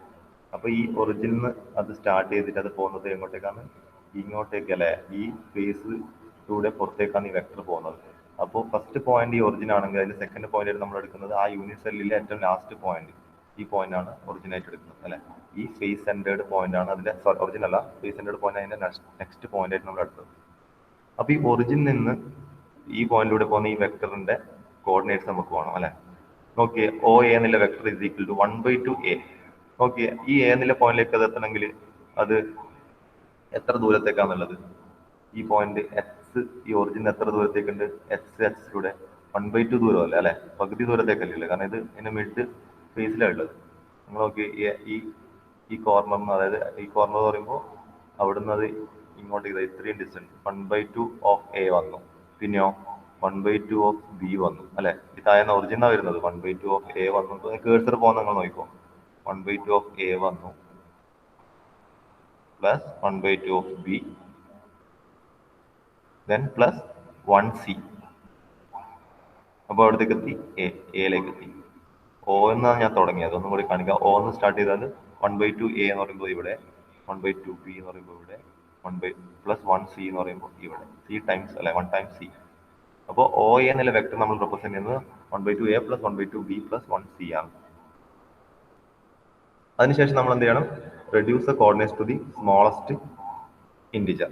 അപ്പൊ ഈ ഒറിജിനിൽ അത് സ്റ്റാർട്ട് ചെയ്തിട്ട് അത് പോകുന്നത് എങ്ങോട്ടേക്കാണ്, ഇങ്ങോട്ടേക്ക് അല്ലെ. ഈ ഫേസിലൂടെ പുറത്തേക്കാണ് ഈ വെക്ടർ പോകുന്നത്. അപ്പോൾ ഫസ്റ്റ് പോയിന്റ് ഈ ഒറിജിൻ ആണെങ്കിൽ അതിന്റെ സെക്കൻഡ് പോയിന്റ് നമ്മൾ എടുക്കുന്നത് ആ യൂണിറ്റ് സെല്ലിലെ ഏറ്റവും ലാസ്റ്റ് പോയിന്റ്, ഈ പോയിന്റ് ആണ് ഒറിജിനായിട്ട് എടുക്കുന്നത് അല്ലെ. ഈ ഫേസ് സെന്റേർഡ് പോയിന്റ് ആണ് അതിന്റെ, ഒറിജിൻ അല്ല, ഫേസ് സെന്റേർഡ് പോയിന്റ് അതിന്റെ നെക്സ്റ്റ് പോയിന്റ് ആയിട്ട് നമ്മൾ എടുത്തത്. അപ്പൊ ഈ ഒറിജിനിൽ നിന്ന് ഈ പോയിന്റിലൂടെ പോകുന്ന ഈ വെക്ടറിന്റെ കോർഡിനേറ്റ്സ് നമുക്ക് വേണം അല്ലെ. നോക്കിയേ, OA എന്നുള്ള vector is equal to 1/2A. നോക്കിയേ, ഈ A എന്നുള്ള പോയിന്റിലേക്ക് അത് എത്തണമെങ്കിൽ അത് എത്ര ദൂരത്തേക്കാന്നുള്ളത്, ഈ പോയിന്റ് X ഈ ഒറിജിൻ എത്ര ദൂരത്തേക്കുണ്ട്, X-ലൂടെ 1/2 ദൂരം അല്ലേ അല്ലെ, പകുതി ദൂരത്തേക്കല്ലേ, കാരണം ഇത് ഇതിന്റെ മിഡ് ഫേസിലാണ് ഉള്ളത്. നിങ്ങൾ നോക്കി ഈ കോർണറിന്, അതായത് ഈ കോർണർ എന്ന് പറയുമ്പോൾ അവിടുന്ന് അത് ഇങ്ങോട്ടേക്ക് ഇത്രയും ഡിസ്റ്റൻസ് 1/2 ഓഫ് A വന്നു. പിന്നെയോ 1/2 ഓഫ് B വന്നു അല്ലെ. ഈ താഴെ ഒറിജിനാ വരുന്നത് 1/2 ഓഫ് A വന്നു. കേഴ്സർ പോകുന്ന നിങ്ങൾ നോക്കിക്കോ, 1/2 ഓഫ് A വന്നു plus 1/2 of B then plus 1C. അപ്പോൾ അവിടത്തേക്ക് എത്തി, എയിലേക്ക് എത്തി. O എന്നാണ് ഞാൻ തുടങ്ങിയത്, ഒന്നും കൂടി കാണിക്കാം. O എന്ന് സ്റ്റാർട്ട് ചെയ്താൽ 1/2A എന്ന് പറയുമ്പോൾ ഇവിടെ, 1/2B എന്ന് പറയുമ്പോൾ ഇവിടെ, പ്ലസ് 1C എന്ന് പറയുമ്പോൾ ഇവിടെ, C ടൈംസ് അല്ലെ, 1 ടൈംസ് C. അപ്പോൾ OA എന്നുള്ള വെക്ടർ നമ്മൾ റെപ്രസെന്റ് ചെയ്യുന്നത് 1/2A plus 1/2B plus 1C ആണ്. അതിനുശേഷം നമ്മൾ എന്ത് ചെയ്യണം, reduce the coordinates to the smallest integer.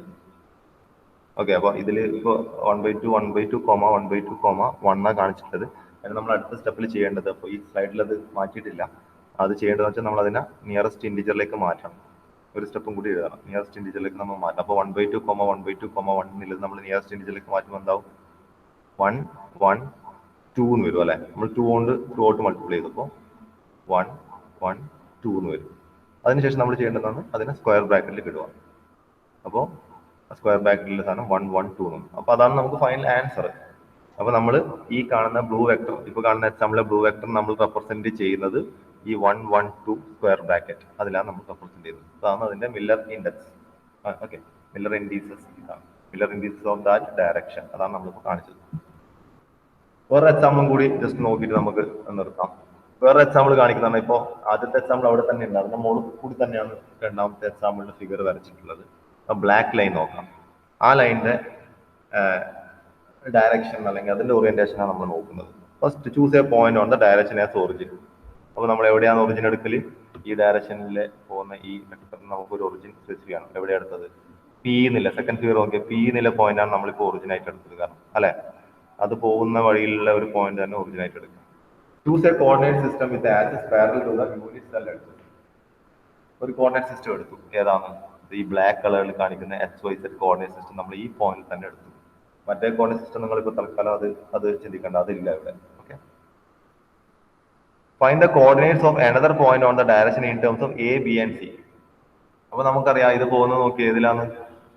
Okay. അപ്പോൾ ഇതിൽ ഇപ്പോൾ 1/2, 1/2, 1/2, 1 കാണിച്ചിട്ടുള്ളത്. അതിന് നമ്മൾ അടുത്ത സ്റ്റെപ്പിൽ ചെയ്യേണ്ടത്, അപ്പോൾ ഈ സ്ലൈഡിൽ അത് മാറ്റിയിട്ടില്ല, അത് ചെയ്യേണ്ടതെന്ന് വെച്ചാൽ നമ്മൾ അതിനെ നിയറസ്റ്റ് ഇൻഡിജറിലേക്ക് മാറ്റണം. ഒരു സ്റ്റെപ്പും കൂടി എഴുതണം, നിയറസ്റ്റ് ഇൻഡിജറിലേക്ക് നമ്മൾ മാറ്റണം. അപ്പോൾ 1/2, 1/2, 1 എന്നുള്ളത് നമ്മൾ നിയറസ്റ്റ് ഇൻഡിജറിലേക്ക് മാറ്റുമ്പോൾ എന്താവും, 1, 1, 2 എന്ന് വരും അല്ലെ. നമ്മൾ 2 കൊണ്ട് 2 ഔട്ട് മൾട്ടിപ്ലൈ ചെയ്തപ്പോൾ 1, 1, 2 എന്ന് വരും. അതിനുശേഷം നമ്മൾ ചെയ്യേണ്ടതാണ് അതിനെ സ്ക്വയർ ബ്രാക്കറ്റിൽ ഇടുക. അപ്പോൾ സ്ക്വയർ ബ്രാക്കറ്റിലെ സാധനം 1, 1, 2 എന്നും. അപ്പോൾ അതാണ് നമുക്ക് ഫൈനൽ ആൻസർ. അപ്പോൾ നമ്മൾ ഈ കാണുന്ന ബ്ലൂ വെക്ടർ, ഇപ്പോൾ കാണുന്ന എക്സാമ്പിളിലെ ബ്ലൂ വെക്ടർ നമ്മൾ റെപ്രസെന്റ് ചെയ്യുന്നത് ഈ 1, 1, 2 സ്ക്വയർ ബ്രാക്കറ്റ്, അതിലാണ് നമ്മൾ റെപ്രസെന്റ് ചെയ്യുന്നത്. അതാണ് അതിന്റെ Miller index. Okay, Miller indices ഇതാണ്, Miller indices of that direction. അതാണ് നമ്മളിപ്പോൾ കാണിച്ചത്. വേറെ എക്സാമ്പിളും കൂടി ജസ്റ്റ് നോക്കിയിട്ട് നമുക്ക് നിർത്താം. വേറെ എക്സാമ്പിൾ കാണിക്കുന്നതാണ്. ഇപ്പോൾ ആദ്യത്തെ എക്സാമ്പിൾ അവിടെ തന്നെ ഉണ്ട്, അതിന്റെ മുകളിൽ കൂടി തന്നെയാണ് രണ്ടാമത്തെ എക്സാമ്പിളിന്റെ ഫിഗർ വരച്ചിട്ടുള്ളത്. ബ്ലാക്ക് ലൈൻ നോക്കാം. ആ ലൈനിന്റെ ഡയറക്ഷൻ അല്ലെങ്കിൽ അതിന്റെ ഓറിയന്റേഷനാണ് നമ്മൾ നോക്കുന്നത്. First choose A point on the direction as origin. അപ്പോൾ നമ്മൾ എവിടെയാണ് ഒറിജിൻ എടുക്കൽ, ഈ ഡയറക്ഷനിൽ പോകുന്ന ഈ വെക്ടറിന് നമുക്ക് ഒരു ഒറിജിൻ സ്പെസിഫൈ ആണ്. എവിടെ എടുത്തത്, P എന്നില്ല, സെക്കൻഡ് ഫിഗർ നോക്കിയാൽ P എന്നുള്ള പോയിന്റ് ആണ് നമ്മളിപ്പോൾ ഒറിജിൻ ആയിട്ട് എടുത്തത്. കാരണം അല്ലെ, അത് പോകുന്ന വഴിയിലുള്ള ഒരു പോയിന്റ് തന്നെ ഒറിജിൻ ആയിട്ട് എടുക്കാം. Choose a coordinate system with axis parallel to the unit cell എടുത്തു. ഒരു കോർഡിനേറ്റ് സിസ്റ്റം എടുത്തു. ഏതാണ്, ഈ ബ്ലാക്ക് കളറിൽ കാണിക്കുന്ന XYZ കോർഡിനേറ്റ് സിസ്റ്റം നമ്മൾ ഈ പോയിന്റിൽ തന്നെ എടുത്തു. മറ്റേ കോർഡിനേറ്റ് സിസ്റ്റം നിങ്ങൾ ഇപ്പോൾ തൽക്കാലം അത് ചിന്തിക്കേണ്ട, അതില്ല ഇവിടെ. Okay. Find the coordinates of another point on the direction in terms of A, B and C. അപ്പൊ നമുക്കറിയാം ഇത് പോകുന്നത് നോക്കി ഏതിലാണ്,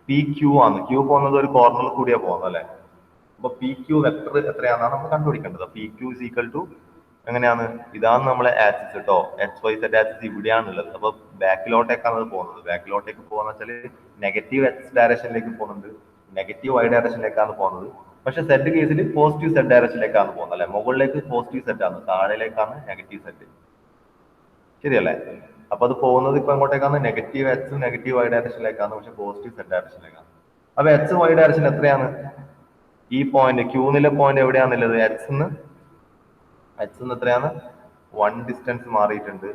PQ ആണ്. Q പോകുന്നത് ഒരു കോർണറിൽ കൂടിയാ പോകുന്നത് അല്ലെ. അപ്പൊ PQ വെക്ടർ എത്രയാണെന്നാണ് നമ്മൾ കണ്ടുപിടിക്കേണ്ടത്. PQ is equal to എങ്ങനെയാണ്, ഇതാണ് നമ്മളെ ആക്സിസ് കേട്ടോ, XYZ ആക്സിസ് ഇവിടെയാണുള്ളത്. അപ്പൊ ബാക്കിലോട്ടേക്കാണ് അത് പോകുന്നത്. ബാക്കിലോട്ടേക്ക് പോകുന്ന വെച്ചാൽ നെഗറ്റീവ് X ഡയറക്ഷനിലേക്ക് പോകുന്നുണ്ട്, നെഗറ്റീവ് y ഡയറക്ഷനിലേക്കാണ് പോകുന്നത്. പക്ഷെ സെഡ് കേസിൽ പോസിറ്റീവ് സെഡ് ഡയറക്ഷനിലേക്കാണ് പോകുന്നത് അല്ലെ. മുകളിലേക്ക് പോസിറ്റീവ് സെറ്റ് ആണ്, താഴേക്കാണ് നെഗറ്റീവ് സെറ്റ്. ശരിയല്ലേ? അപ്പൊ അത് പോകുന്നത് ഇപ്പൊ എങ്ങോട്ടേക്കാണ്? നെഗറ്റീവ് എച്ച് നെഗറ്റീവ് y ഡയറക്ഷനിലേക്കാണ്, പക്ഷെ പോസിറ്റീവ് സെഡ് ഡയറക്ഷനിലേക്കാണ്. അപ്പൊ എച്ച് y ഡയറക്ഷൻ എത്രയാണ്? ഈ പോയിന്റ് ക്യൂന്നിലെ പോയിന്റ് എവിടെയാണുള്ളത്? എച്ച് എത്രയാണ്? 1 ഡിസ്റ്റൻസ് മാറിയിട്ടുണ്ട്.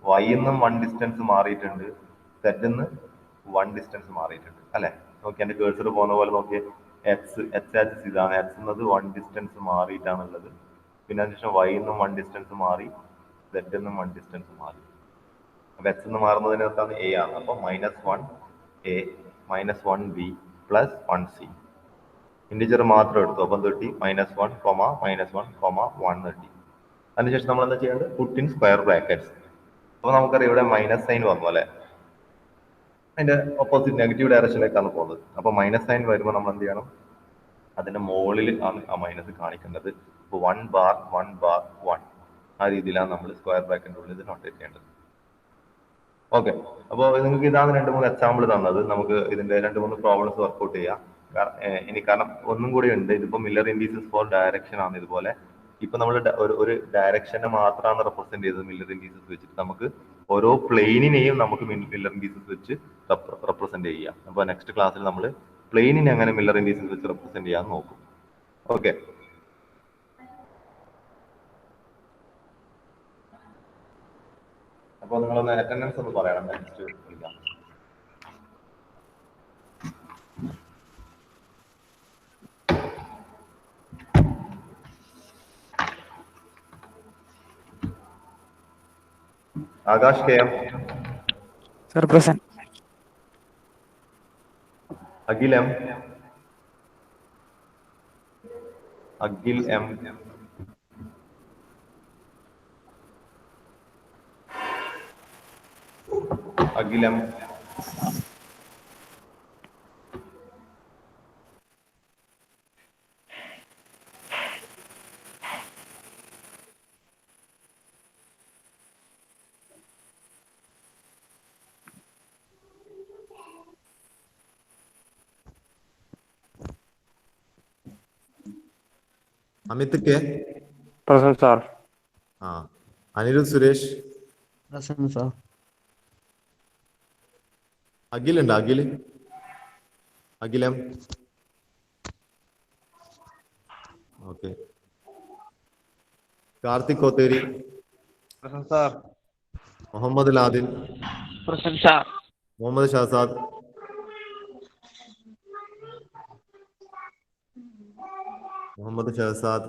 വൈന്നും 1 ഡിസ്റ്റൻസ് മാറിയിട്ടുണ്ട്. സെഡിന്ന് 1 ഡിസ്റ്റൻസ് മാറിയിട്ടുണ്ട് അല്ലെ. നോക്കി എന്റെ കേഴ്സർ പോകുന്ന പോലെ നോക്കിയേ. എച്ച് ആക്സിസ് ഇതാണ്. എച്ച് എന്നത് 1 ഡിസ്റ്റൻസ് മാറിയിട്ടാണുള്ളത്. പിന്നെ അതിനുശേഷം വൈന്നും 1 ഡിസ്റ്റൻസ് മാറി, സെഡിന്നും 1 ഡിസ്റ്റൻസ് മാറി. അപ്പൊ എച്ച് എന്ന് മാറുന്നതിനകത്താണ് എ ആണ്. അപ്പൊ -1 എ -1 ബി +1 സി. ഇൻഡിജർ മാത്രം എടുത്തു. അപ്പം കിട്ടി -1, -1, 1 കിട്ടി. അതിനുശേഷം നമ്മൾ എന്താ ചെയ്യേണ്ടത്? Put in square brackets. അപ്പൊ നമുക്കറിയാം ഇവിടെ മൈനസ് സൈൻ വന്നു അല്ലെ. അതിന്റെ ഓപ്പോസിറ്റ് നെഗറ്റീവ് ഡയറക്ഷനിലേക്കാണ് പോകുന്നത്. അപ്പൊ മൈനസ് സൈൻ വരുമ്പോൾ നമ്മൾ എന്ത് ചെയ്യണം? അതിന്റെ മുകളിൽ ആണ് ആ മൈനസ് കാണിക്കേണ്ടത്. ഇപ്പൊ 1 ബാർ 1 ബാർ 1 ആ രീതിയിലാണ് നമ്മൾ സ്ക്വയർ ബ്രാക്കറ്റിന്റെ ഉള്ളിൽ ഇത് നോട്ടേറ്റ് ചെയ്യേണ്ടത്. ഓക്കെ. അപ്പോൾ നിങ്ങൾക്ക് ഇതാണ് 2-3 എക്സാമ്പിൾ തന്നത്. നമുക്ക് ഇതിന്റെ 2-3 പ്രോബ്ലംസ് വർക്ക്ഔട്ട് ചെയ്യാം. ഇനി കാരണം ഒന്നും കൂടി ഉണ്ട്. ഇതിപ്പോ മില്ലർ ഇൻഡീസസ് ഫോർ ഡയറക്ഷൻ ആണ്. ഇതുപോലെ ഇപ്പൊ നമ്മൾ ഒരു ഡയറക്ഷനെ മാത്രമാണ് റെപ്രസെന്റ് ചെയ്തത് മില്ലർ ഇൻഡീസസ് വെച്ചിട്ട്. നമുക്ക് ഓരോ പ്ലെയിനിനെയും നമുക്ക് മില്ലർ ഇൻഡീസസ് വെച്ച് റെപ്രസെന്റ് ചെയ്യാം. അപ്പൊ നെക്സ്റ്റ് ക്ലാസ്സിൽ നമ്മൾ പ്ലെയിനിനെ എങ്ങനെ മില്ലർ ഇൻഡീസസ് വെച്ച് റെപ്രസെന്റ് ചെയ്യാൻ നോക്കും. ഓക്കെ. അപ്പോൾ നിങ്ങളൊന്ന് അറ്റൻഡൻസ് ഒന്ന് പറയണം. നെക്സ്റ്റ് വിളിക്കാം. Akash K M. Sir present. Akhil M. Akhil M. അഖിലം. Amit K. Present sir. Anirudh Suresh. Present sir. Akhil ഉണ്ട്. അഖിലം. Okay. Karthik Kotheri. Present sir. Muhammad Ladin. Present sir. Muhammad Shahzad. Muhammad Shahzad.